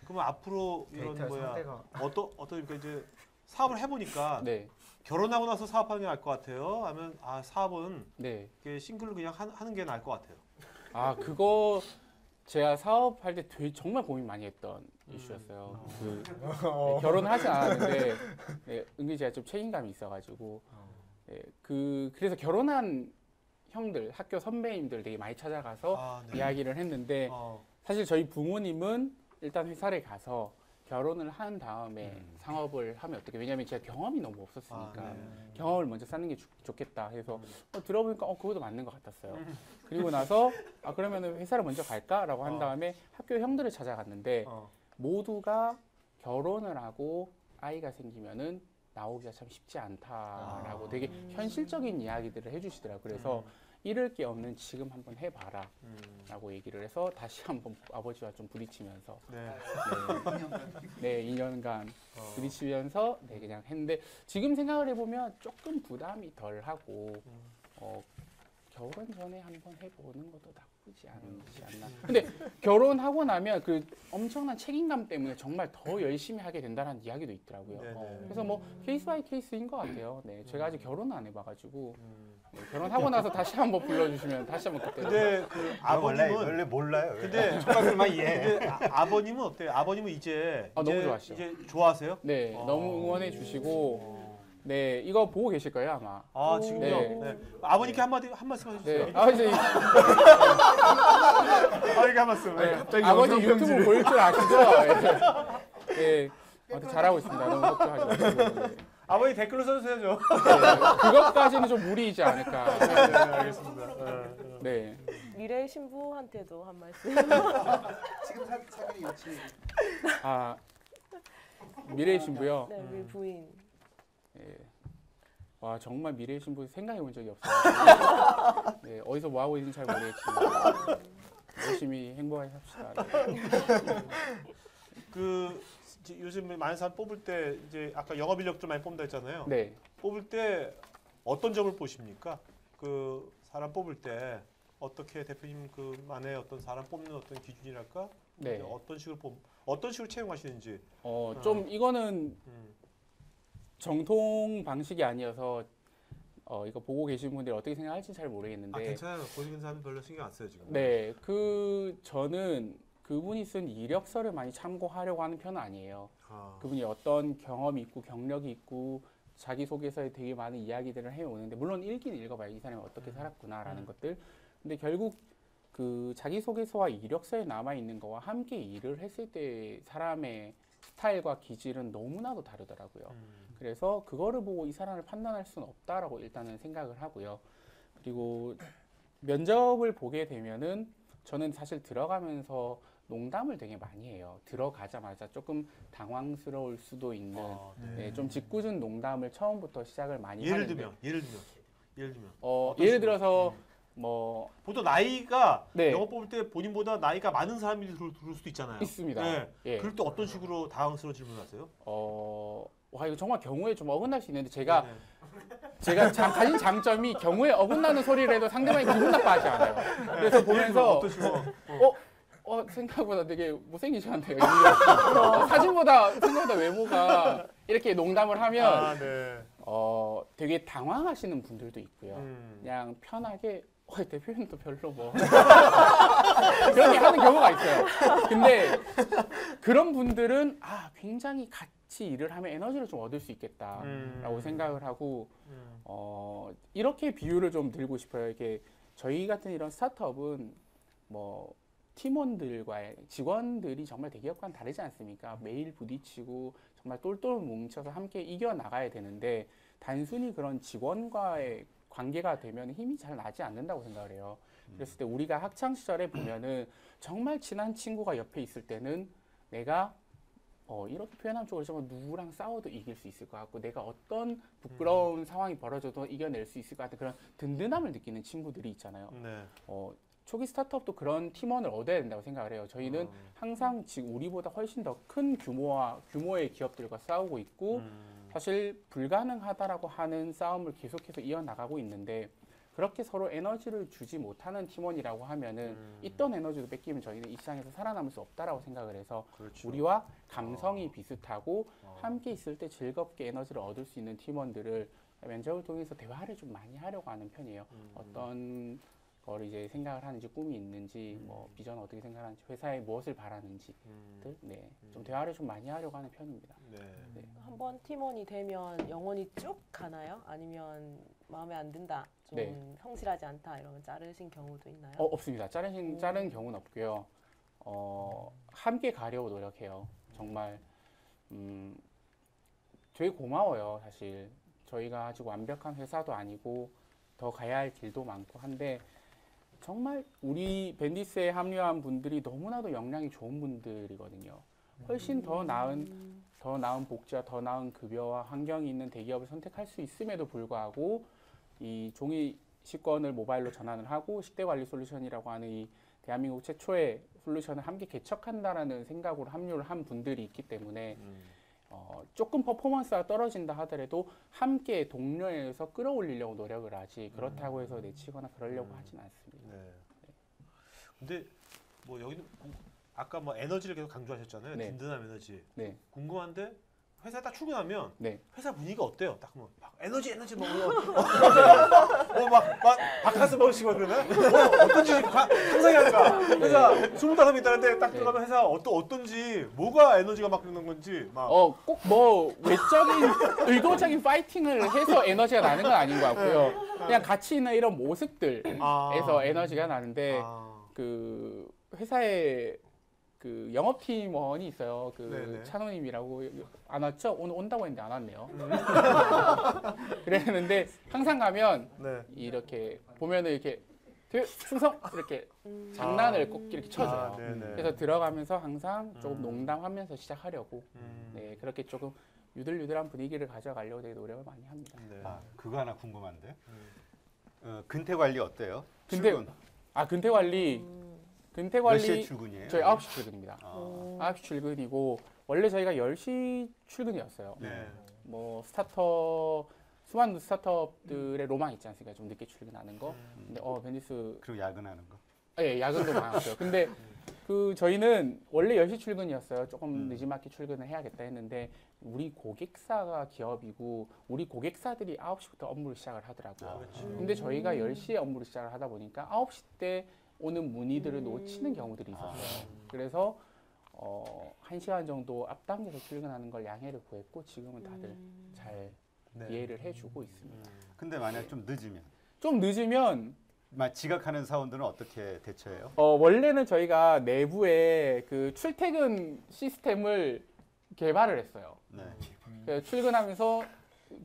그러면 앞으로 이런 데이터 뭐야 상대가 어떤 그러니까 이제 사업을 해보니까 네. 결혼하고 나서 사업하는 게 나을 것 같아요 아니면 사업은 네. 이렇게 싱글로 그냥 하는 게 나을 것 같아요 아, 그거 제가 사업할 때 정말 고민 많이 했던 이슈였어요. 네, 결혼을 하진 않았는데 네, 은근히 제가 좀 책임감이 있어가지고 네, 그래서 결혼한 형들, 학교 선배님들 되게 많이 찾아가서 네. 이야기를 했는데 사실 저희 부모님은 일단 회사를 가서 결혼을 한 다음에 상업을 하면 어떻게? 왜냐하면 제가 경험이 너무 없었으니까 경험을 먼저 쌓는 게 좋겠다 해서 들어보니까 그것도 맞는 것 같았어요. 그리고 나서 그러면 회사를 먼저 갈까라고 한 다음에 학교 형들을 찾아갔는데 모두가 결혼을 하고 아이가 생기면은 나오기가 참 쉽지 않다라고 되게 현실적인 이야기들을 해주시더라고요. 그래서 잃을 게 없는 지금 한번 해봐라 라고 얘기를 해서 다시 한번 아버지와 좀 부딪히면서 네, 2년간 부딪히면서 네, 그냥 했는데 지금 생각을 해보면 조금 부담이 덜하고 결혼 전에 한번 해보는 것도 나쁘지 않지 않나. 근데 결혼하고 나면 그 엄청난 책임감 때문에 정말 더 열심히 하게 된다는 이야기도 있더라고요. 그래서 뭐 케이스 바이 케이스인 것 같아요. 네, 제가 아직 결혼을 안 해봐가지고 네, 결혼하고 나서 다시 한번 불러주시면 다시 한번 그때. 근데 그 아버님은 원래 몰라요. 근데 초등학교만 이해해. 근데 아버님은 어때요? 아버님은 이제 너무 좋아하시죠. 이제 좋아하세요? 네, 너무 응원해 주시고 네, 이거 보고 계실 거예요 아마. 아 지금요? 네. 네. 아버님께 한 말씀 해주세요. 네, 아버지, 아버님께 한 말씀. 네. 아버지 유튜브 보일 줄 아시죠? 네, 잘하고 있습니다. 너무 걱정하지 마시고. 네. 아버님 댓글로 써주세요. 네, 그것까지는 좀 무리이지 않을까. 네, 알겠습니다. 네. 미래 신부한테도 한 말씀. 지금 사귀는 여친이 아 미래의 신부요. 네, 우리 부인. 예. 와 정말 미래의 신부 생각해 본 적이 없어요. 네, 어디서 뭐 하고 있는지 잘 모르겠지만 열심히 행복하게 삽시다. 네. 그 이제 요즘 많은 사람 뽑을 때 이제 아까 영업 인력들 많이 뽑는다 했잖아요. 네. 뽑을 때 어떤 점을 보십니까? 그 사람 뽑을 때 어떻게 대표님 그만의 어떤 사람 뽑는 어떤 기준이랄까? 네. 어떤 식으로 채용하시는지. 좀 이거는 음. 정통 방식이 아니어서 이거 보고 계신 분들이 어떻게 생각할지 잘 모르겠는데. 아 괜찮아요. 보시는 사람 별로 신경 안 써요 지금. 네, 저는 그분이 쓴 이력서를 많이 참고하려고 하는 편은 아니에요. 아. 그분이 어떤 경험이 있고 경력이 있고 자기소개서에 되게 많은 이야기들을 해오는데 물론 읽긴 읽어봐요. 이 사람이 어떻게 살았구나라는 것들. 근데 결국 그 자기소개서와 이력서에 남아있는 거와 함께 일을 했을 때 사람의 스타일과 기질은 너무나도 다르더라고요. 그래서 그거를 보고 이 사람을 판단할 수는 없다라고 일단은 생각을 하고요. 그리고 면접을 보게 되면은 저는 사실 들어가면서 농담을 되게 많이 해요. 들어가자마자 조금 당황스러울 수도 있는 네, 좀 짓궂은 농담을 처음부터 시작을 많이 하는데 예를 들면 예를 들어서 뭐 보통 나이가 네. 영업 뽑을 때 본인보다 나이가 많은 사람이 들어올 수도 있잖아요. 있습니다. 네. 예. 그럴 때 어떤 식으로 당황스러운 질문하세요? 와 이거 정말 경우에 좀 어긋날 수 있는데 제가 네. 가진 장점이 경우에 어긋나는 소리를 해도 상대방이 기분 나빠하지 않아요. 그래서 보면서 어떤 식으로? 생각보다 되게 못생기셨네요. 생각보다 외모가 이렇게 농담을 하면 네. 되게 당황하시는 분들도 있고요. 그냥 편하게 대표님도 별로 뭐 그렇게 하는 경우가 있어요. 근데 그런 분들은 굉장히 같이 일을 하면 에너지를 좀 얻을 수 있겠다라고 생각을 하고 이렇게 비유를 좀 들고 싶어요. 이렇게 저희 같은 이런 스타트업은 뭐 팀원들과의 직원들이 정말 대기업과는 다르지 않습니까? 매일 부딪히고 정말 똘똘 뭉쳐서 함께 이겨나가야 되는데 단순히 그런 직원과의 관계가 되면 힘이 잘 나지 않는다고 생각을 해요. 그랬을 때 우리가 학창 시절에 보면은 정말 친한 친구가 옆에 있을 때는 내가 이렇게 표현하면 좀 그렇지만 누구랑 싸워도 이길 수 있을 것 같고 내가 어떤 부끄러운 상황이 벌어져도 이겨낼 수 있을 것 같은 그런 든든함을 느끼는 친구들이 있잖아요. 네. 초기 스타트업도 그런 팀원을 얻어야 된다고 생각을 해요. 저희는 항상 지금 우리보다 훨씬 더 큰 규모의 기업들과 싸우고 있고 사실 불가능하다라고 하는 싸움을 계속해서 이어나가고 있는데 그렇게 서로 에너지를 주지 못하는 팀원이라고 하면은 있던 에너지도 뺏기면 저희는 이 시장에서 살아남을 수 없다라고 생각을 해서 그렇죠. 우리와 감성이 비슷하고 함께 있을 때 즐겁게 에너지를 얻을 수 있는 팀원들을 면접을 통해서 대화를 좀 많이 하려고 하는 편이에요. 어떤 걸 이제 생각을 하는지 꿈이 있는지 뭐 비전 어떻게 생각하는지 회사에 무엇을 바라는지 네, 좀 대화를 좀 많이 하려고 하는 편입니다. 네. 네. 한번 팀원이 되면 영원히 쭉 가나요? 아니면 마음에 안 든다, 좀 네. 성실하지 않다 이러면 자르신 경우도 있나요? 없습니다. 자른 경우는 없고요. 함께 가려고 노력해요. 정말 되게 고마워요. 사실 저희가 아직 완벽한 회사도 아니고 더 가야 할 길도 많고 한데 정말 우리 밴디스에 합류한 분들이 너무나도 역량이 좋은 분들이거든요. 훨씬 더 나은 복지와 더 나은 급여와 환경이 있는 대기업을 선택할 수 있음에도 불구하고 이 종이 식권을 모바일로 전환을 하고 식대 관리 솔루션이라고 하는 이 대한민국 최초의 솔루션을 함께 개척한다라는 생각으로 합류를 한 분들이 있기 때문에 조금 퍼포먼스가 떨어진다 하더라도 함께 동료에서 끌어올리려고 노력을 하지 그렇다고 해서 내치거나 그러려고 하진 않습니다. 네. 근데 뭐 여기는 아까 뭐 에너지를 계속 강조하셨잖아요. 네. 든든한 에너지. 네. 궁금한데 회사에 딱 출근하면 네. 회사 분위기가 어때요? 딱 뭐 에너지 막 바카스 먹으시고 그러면 어떤지 상상이 안 가. 회사 25명 있다는데 딱 들어가면 회사 어떤지 뭐가 에너지가 막 그러는 건지 막 꼭 뭐 외적인 의도적인 파이팅을 해서 에너지가 나는 건 아닌 것 같고요. 그냥 같이 있는 이런 모습들에서 에너지가 나는데 그 회사에 그 영업팀원이 있어요. 그 네네. 찬호님이라고 안 왔죠? 오늘 온다고 했는데 안 왔네요. 그랬는데 항상 가면 네. 이렇게 보면은 이렇게 충성 이렇게 장난을 꼭 이렇게 쳐줘요. 아, 네네. 그래서 들어가면서 항상 조금 농담하면서 시작하려고 네, 그렇게 조금 유들유들한 분위기를 가져가려고 되게 노력을 많이 합니다. 네. 아, 그거 하나 궁금한데. 근태 관리 어때요? 근태- 출근 근태 관리 몇 시에 관리 출근이에요? 저희 9시 출근입니다. 아, 9시 출근이고 원래 저희가 10시 출근이었어요. 네. 뭐 수많은 스타트업들의 로망 있지 않습니까? 좀 늦게 출근하는 거. 근데 벤지스 그리고 야근하는 거. 예, 야근도 많았어요. 근데 저희는 원래 10시 출근이었어요. 조금 늦지막히 출근을 해야겠다 했는데 우리 고객사가 기업이고 우리 고객사들이 9시부터 업무를 시작을 하더라고요. 근데 저희가 10시에 업무를 시작을 하다 보니까 9시 때 오는 문의들을 놓치는 경우들이 있었어요. 그래서 1시간 정도 앞당겨서 출근하는 걸 양해를 구했고 지금은 다들 잘 네. 이해를 해주고 있습니다. 근데 만약 좀 늦으면 좀 늦으면 지각하는 사원들은 어떻게 대처해요? 원래는 저희가 내부에 그 출퇴근 시스템을 개발을 했어요. 네. 그래서 출근하면서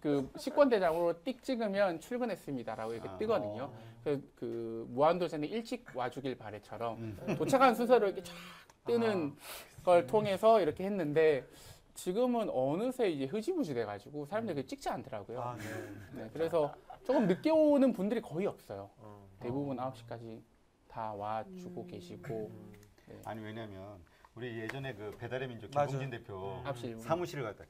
그 식권대장으로 띡 찍으면 출근했습니다라고 이렇게 뜨거든요. 그래서 그 무한도전에 일찍 와주길 바래처럼 도착한 순서를 이렇게 쫙 뜨는 걸 통해서 이렇게 했는데 지금은 어느새 이제 흐지부지 돼가지고 사람들이 그걸 찍지 않더라고요. 아, 네. 네, 그래서 조금 늦게 오는 분들이 거의 없어요. 대부분 9시까지 다 와주고 계시고. 네. 아니 왜냐면 우리 예전에 그 배달의 민족 맞아요. 김봉진 대표 9시 1분. 사무실을 갔다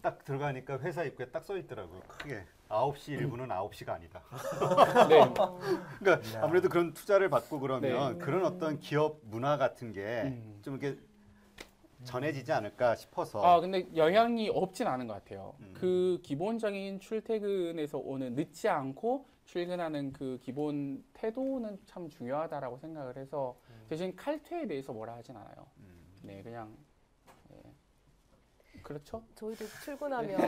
딱 들어가니까 회사 입구에 딱 써 있더라고요. 크게 9시 1분은 9시가 아니다. 네. 그러니까 아무래도 그런 투자를 받고 그러면 그런 어떤 기업 문화 같은 게 좀 이렇게 전해지지 않을까 싶어서. 근데 영향이 없진 않은 것 같아요. 그 기본적인 출퇴근에서 오는 늦지 않고 출근하는 그 기본 태도는 참 중요하다라고 생각을 해서 대신 칼퇴에 대해서 뭐라 하진 않아요. 네, 그냥 그렇죠? 저희도 출근하면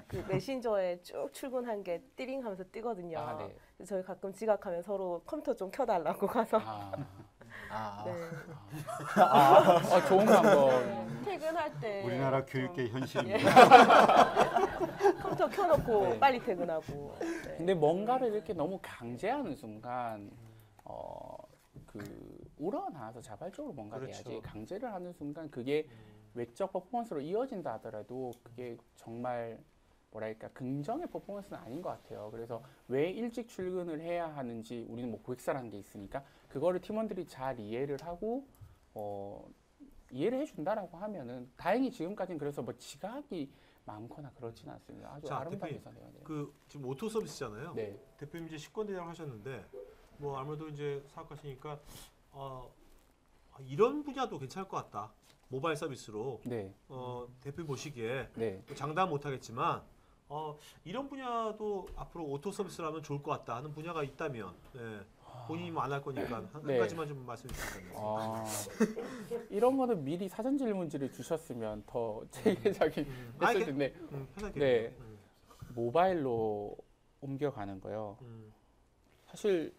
그 메신저에 쭉 출근한 게 띠링 하면서 뜨거든요. 네. 그래서 저희 가끔 지각하면 서로 컴퓨터 좀 켜달라고 가서 네. 좋은 방법. 퇴근할 때 우리나라 좀 교육계 현실입니다. 컴퓨터 켜놓고 네. 빨리 퇴근하고. 네. 근데 뭔가를 이렇게 너무 강제하는 순간 우러나와서 자발적으로 뭔가를 그렇죠. 해야지 강제를 하는 순간 그게 외적 퍼포먼스로 이어진다 하더라도 그게 정말 뭐랄까 긍정의 퍼포먼스는 아닌 것 같아요. 그래서 왜 일찍 출근을 해야 하는지 우리는 뭐 고객사라는 게 있으니까 그거를 팀원들이 잘 이해를 하고 이해를 해준다라고 하면은 다행히 지금까지는 그래서 뭐 지각이 많거나 그렇지는 않습니다. 아주 자, 아름다운 대표님, 회사네요. 네. 그 지금 오토 서비스잖아요. 네. 대표님 이제 식권대장 하셨는데 뭐 아무래도 이제 사업하시니까 이런 분야도 괜찮을 것 같다. 모바일 서비스로 네. 대표 보시기에 네. 장담 못하겠지만 이런 분야도 앞으로 오토 서비스라면 좋을 것 같다 하는 분야가 있다면 네. 본인이 뭐 안 할 거니까 한 네. 가지만 좀 말씀해 주시면 이런 거는 미리 사전 질문지를 주셨으면 더 체계적인 했을 텐데 편하게 네. 모바일로 옮겨가는 거요. 사실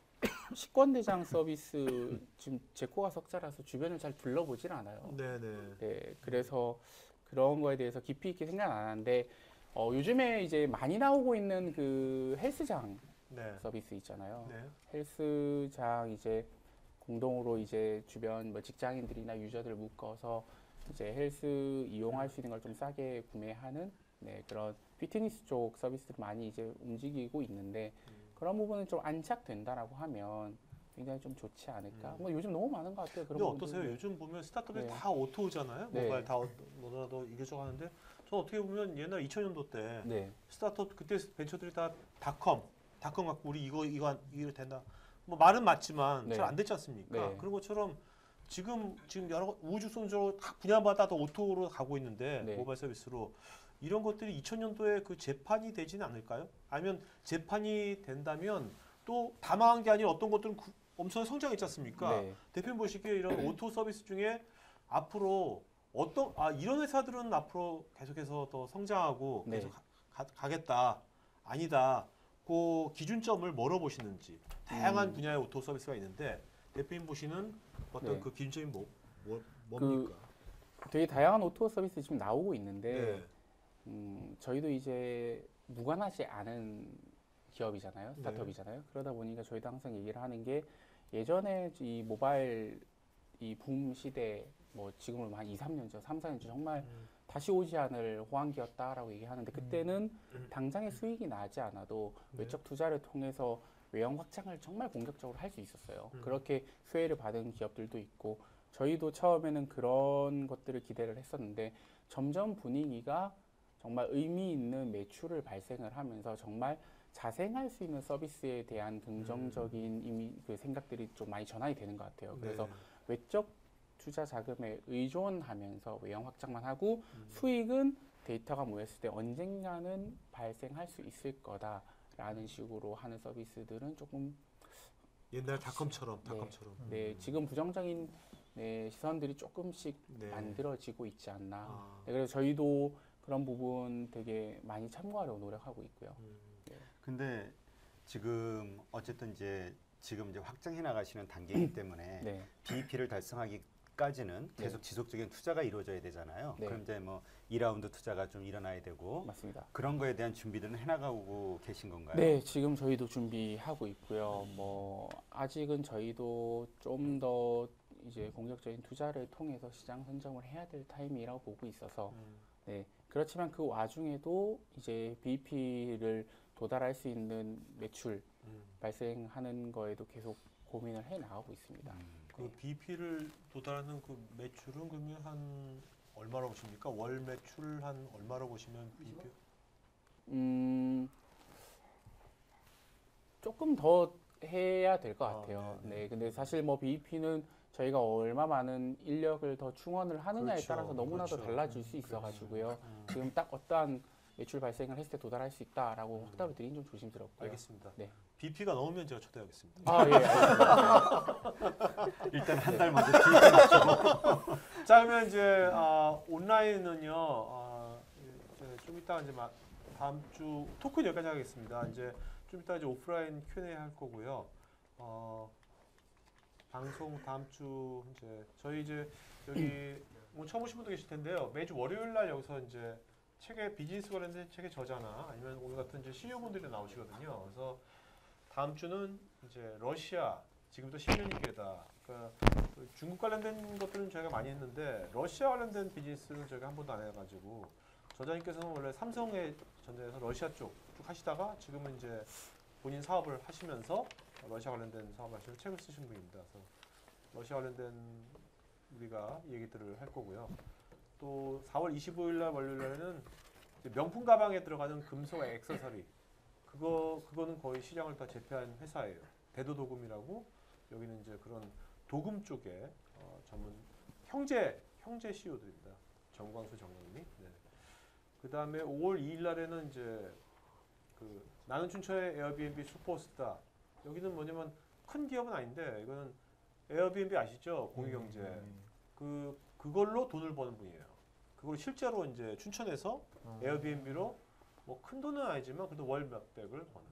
식권대장 서비스 지금 제 코가 석자라서 주변을 잘 둘러보질 않아요. 네네. 네, 그래서 그런 거에 대해서 깊이 있게 생각 안 하는데 요즘에 이제 많이 나오고 있는 그 헬스장 네. 서비스 있잖아요. 네. 헬스장 이제 공동으로 이제 주변 뭐 직장인들이나 유저들 묶어서 이제 헬스 이용할 수 있는 걸 좀 싸게 구매하는 그런 피트니스 쪽 서비스를 많이 이제 움직이고 있는데 그런 부분은 좀 안착된다라고 하면 굉장히 좀 좋지 않을까. 뭐 요즘 너무 많은 것 같아요. 그런 근데 어떠세요? 부분들이. 요즘 보면 스타트업이 네. 다 오토잖아요. 네. 모바일 다 뭐라도 이겨져 가는데 저 어떻게 보면 옛날 2000년도 때 네. 스타트업 그때 벤처들이 다 닷컴 갖고 우리 이거 된다. 뭐 말은 맞지만 네. 잘 안 됐지 않습니까? 네. 그런 것처럼 지금 여러 우주 선적으로 각 분야마다 다 오토로 가고 있는데 네. 모바일 서비스로 이런 것들이 2000년도에 그 재판이 되지는 않을까요? 아니면 재판이 된다면 또 다 망한 게 아닌 어떤 것들은 엄청난 성장했지 않습니까? 네. 대표님 보시기에 이런 오토 서비스 중에 앞으로 이런 회사들은 앞으로 계속해서 더 성장하고 네. 계속 가겠다 아니다 그 기준점을 뭐로 보시는지 다양한 분야의 오토 서비스가 있는데 대표님 보시는 어떤 네. 그 기준점이 뭡니까? 되게 다양한 오토 서비스 지금 나오고 있는데 네. 저희도 이제 무관하지 않은 기업이잖아요. 스타트업이잖아요. 그러다 보니까 저희도 항상 얘기를 하는 게 예전에 이 모바일 이 붐 시대 뭐 지금으로 한 2, 3년 전, 3, 4년 전 정말 다시 오지 않을 호황기였다라고 얘기하는데 그때는 당장의 수익이 나지 않아도 외적 투자를 통해서 외형 확장을 정말 공격적으로 할 수 있었어요. 그렇게 수혜를 받은 기업들도 있고 저희도 처음에는 그런 것들을 기대를 했었는데 점점 분위기가 정말 의미 있는 매출을 발생을 하면서 정말 자생할 수 있는 서비스에 대한 긍정적인 그 생각들이 좀 많이 전환이 되는 것 같아요. 그래서 외적 투자 자금에 의존하면서 외형 확장만 하고 수익은 데이터가 모였을 때 언젠가는 발생할 수 있을 거다라는 식으로 하는 서비스들은 조금 옛날 닷컴처럼. 네, 지금 부정적인 시선들이 조금씩 네. 만들어지고 있지 않나. 네, 그래서 저희도 그런 부분 되게 많이 참고하려고 노력하고 있고요. 근데 지금 어쨌든 이제 지금 이제 확장해 나가시는 단계이기 때문에 네. BEP를 달성하기까지는 계속 지속적인 투자가 이루어져야 되잖아요. 네. 그럼 이제 뭐 2라운드 투자가 좀 일어나야 되고 맞습니다. 그런 거에 대한 준비들은 해나가고 계신 건가요? 네, 지금 저희도 준비하고 있고요. 뭐 아직은 저희도 좀 더 이제 공격적인 투자를 통해서 시장 선점을 해야 될 타이밍이라고 보고 있어서 네, 그렇지만 그 와중에도 이제 BEP를 도달할 수 있는 매출 발생하는 거에도 계속 고민을 해 나가고 있습니다. 그 BEP를 도달하는 그 매출은 그러면 한 얼마로 보십니까? 월 매출 한 얼마로 보시면 BEP? 조금 더 해야 될 것 같아요. 네. 네, 근데 사실 뭐 BEP는 저희가 얼마 많은 인력을 더 충원을 하느냐에 그렇죠. 따라서 너무나도 그렇죠. 달라질 수 있어가지고요. 지금 딱 어떠한 매출 발생을 했을 때 도달할 수 있다라고 확답을 드리긴 좀 조심스럽고요. 알겠습니다. 네. BEP가 넘으면 제가 초대하겠습니다. 아, 예, 알겠습니다. 일단 한 달 먼저 BEP 맞추고 자, 그러면 이제 온라인은요. 이제 좀 이따 이제 다음 주 토크는 여기까지 하겠습니다. 이제 좀 이따 이제 오프라인 Q&A 할 거고요. 방송 다음 주 이제 저희 이제 여기 오늘 처음 오신 분도 계실 텐데요. 매주 월요일 날 여기서 이제 책의 비즈니스 관련된 책의 저자나 아니면 오늘 같은 이제 CEO 분들이 나오시거든요. 그래서 다음 주는 이제 러시아 지금부터 10년이 기회다. 그러니까 중국 관련된 것들은 저희가 많이 했는데 러시아 관련된 비즈니스는 저희가 한 번도 안 해가지고 저자님께서는 원래 삼성의 전자에서 러시아 쪽 쭉 하시다가 지금은 이제 본인 사업을 하시면서 러시아 관련된 사업을 하시면서 책을 쓰신 분입니다. 그래서 러시아 관련된 우리가 얘기들을 할 거고요. 또 4월 25일 날 월요일 날에는 이제 명품 가방에 들어가는 금속 액세서리 그거는 거의 시장을 다 제패한 회사예요. 대도도금이라고 여기는 이제 그런 도금 쪽에 전문 형제 CEO들입니다. 정광수 정영미. 네. 그 다음에 5월 2일 날에는 이제 그 나는 춘천의 에어비앤비 슈퍼스타. 여기는 뭐냐면 큰 기업은 아닌데 이거는 에어비앤비 아시죠? 공유경제. 그걸로 돈을 버는 분이에요. 그걸 실제로 이제 춘천에서 에어비앤비로 뭐 큰 돈은 아니지만 그래도 월 몇백을 버는.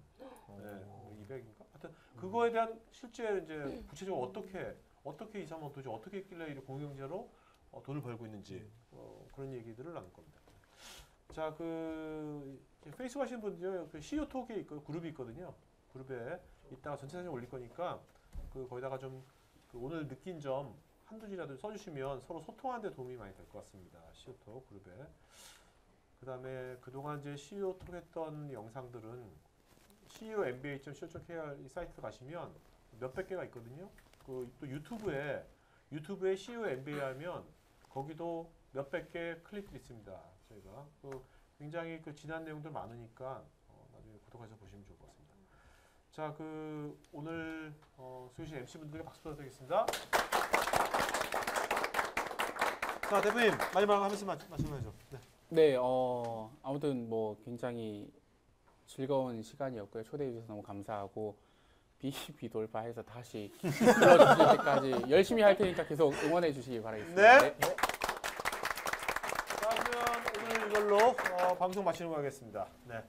네, 뭐 200인가? 하여튼 그거에 대한 실제 이제 구체적으로 어떻게 이 사람은 도대체 어떻게 했길래 이 공유경제로 돈을 벌고 있는지 그런 얘기들을 나눌 겁니다. 자, 그 페이스북 하시는 분들 그 CEO 톡에 그룹이 있거든요. 그룹에 이따가 전체 사진 올릴 거니까 그 거기다가 좀 그 오늘 느낀 점 한두 줄이라도 써주시면 서로 소통하는 데 도움이 많이 될 것 같습니다. CEO 톡 그룹에. 그 다음에 그동안 이제 CEO 톡 했던 영상들은 ceomba.co.kr 이 사이트 가시면 몇백 개가 있거든요. 그 또 유튜브에 CEO MBA 하면 거기도 몇백 개 클립들이 있습니다. 저희가 굉장히 그 지난 내용들 많으니까 나중에 구독해서 보시면 좋을 것 같습니다. 자, 그 오늘 수고하신 MC 분들께 박수 부탁드리겠습니다. 자, 대표님 마지막 하면서 말씀하죠. 네. 네, 아무튼 뭐 굉장히 즐거운 시간이었고요. 초대해 주셔서 너무 감사하고 BEP 돌파해서 다시 불러주실 때까지 열심히 할 테니까 계속 응원해 주시기 바라겠습니다. 네. 자, 그러면 오늘 이걸로 방송 마치는 거 하겠습니다. 네.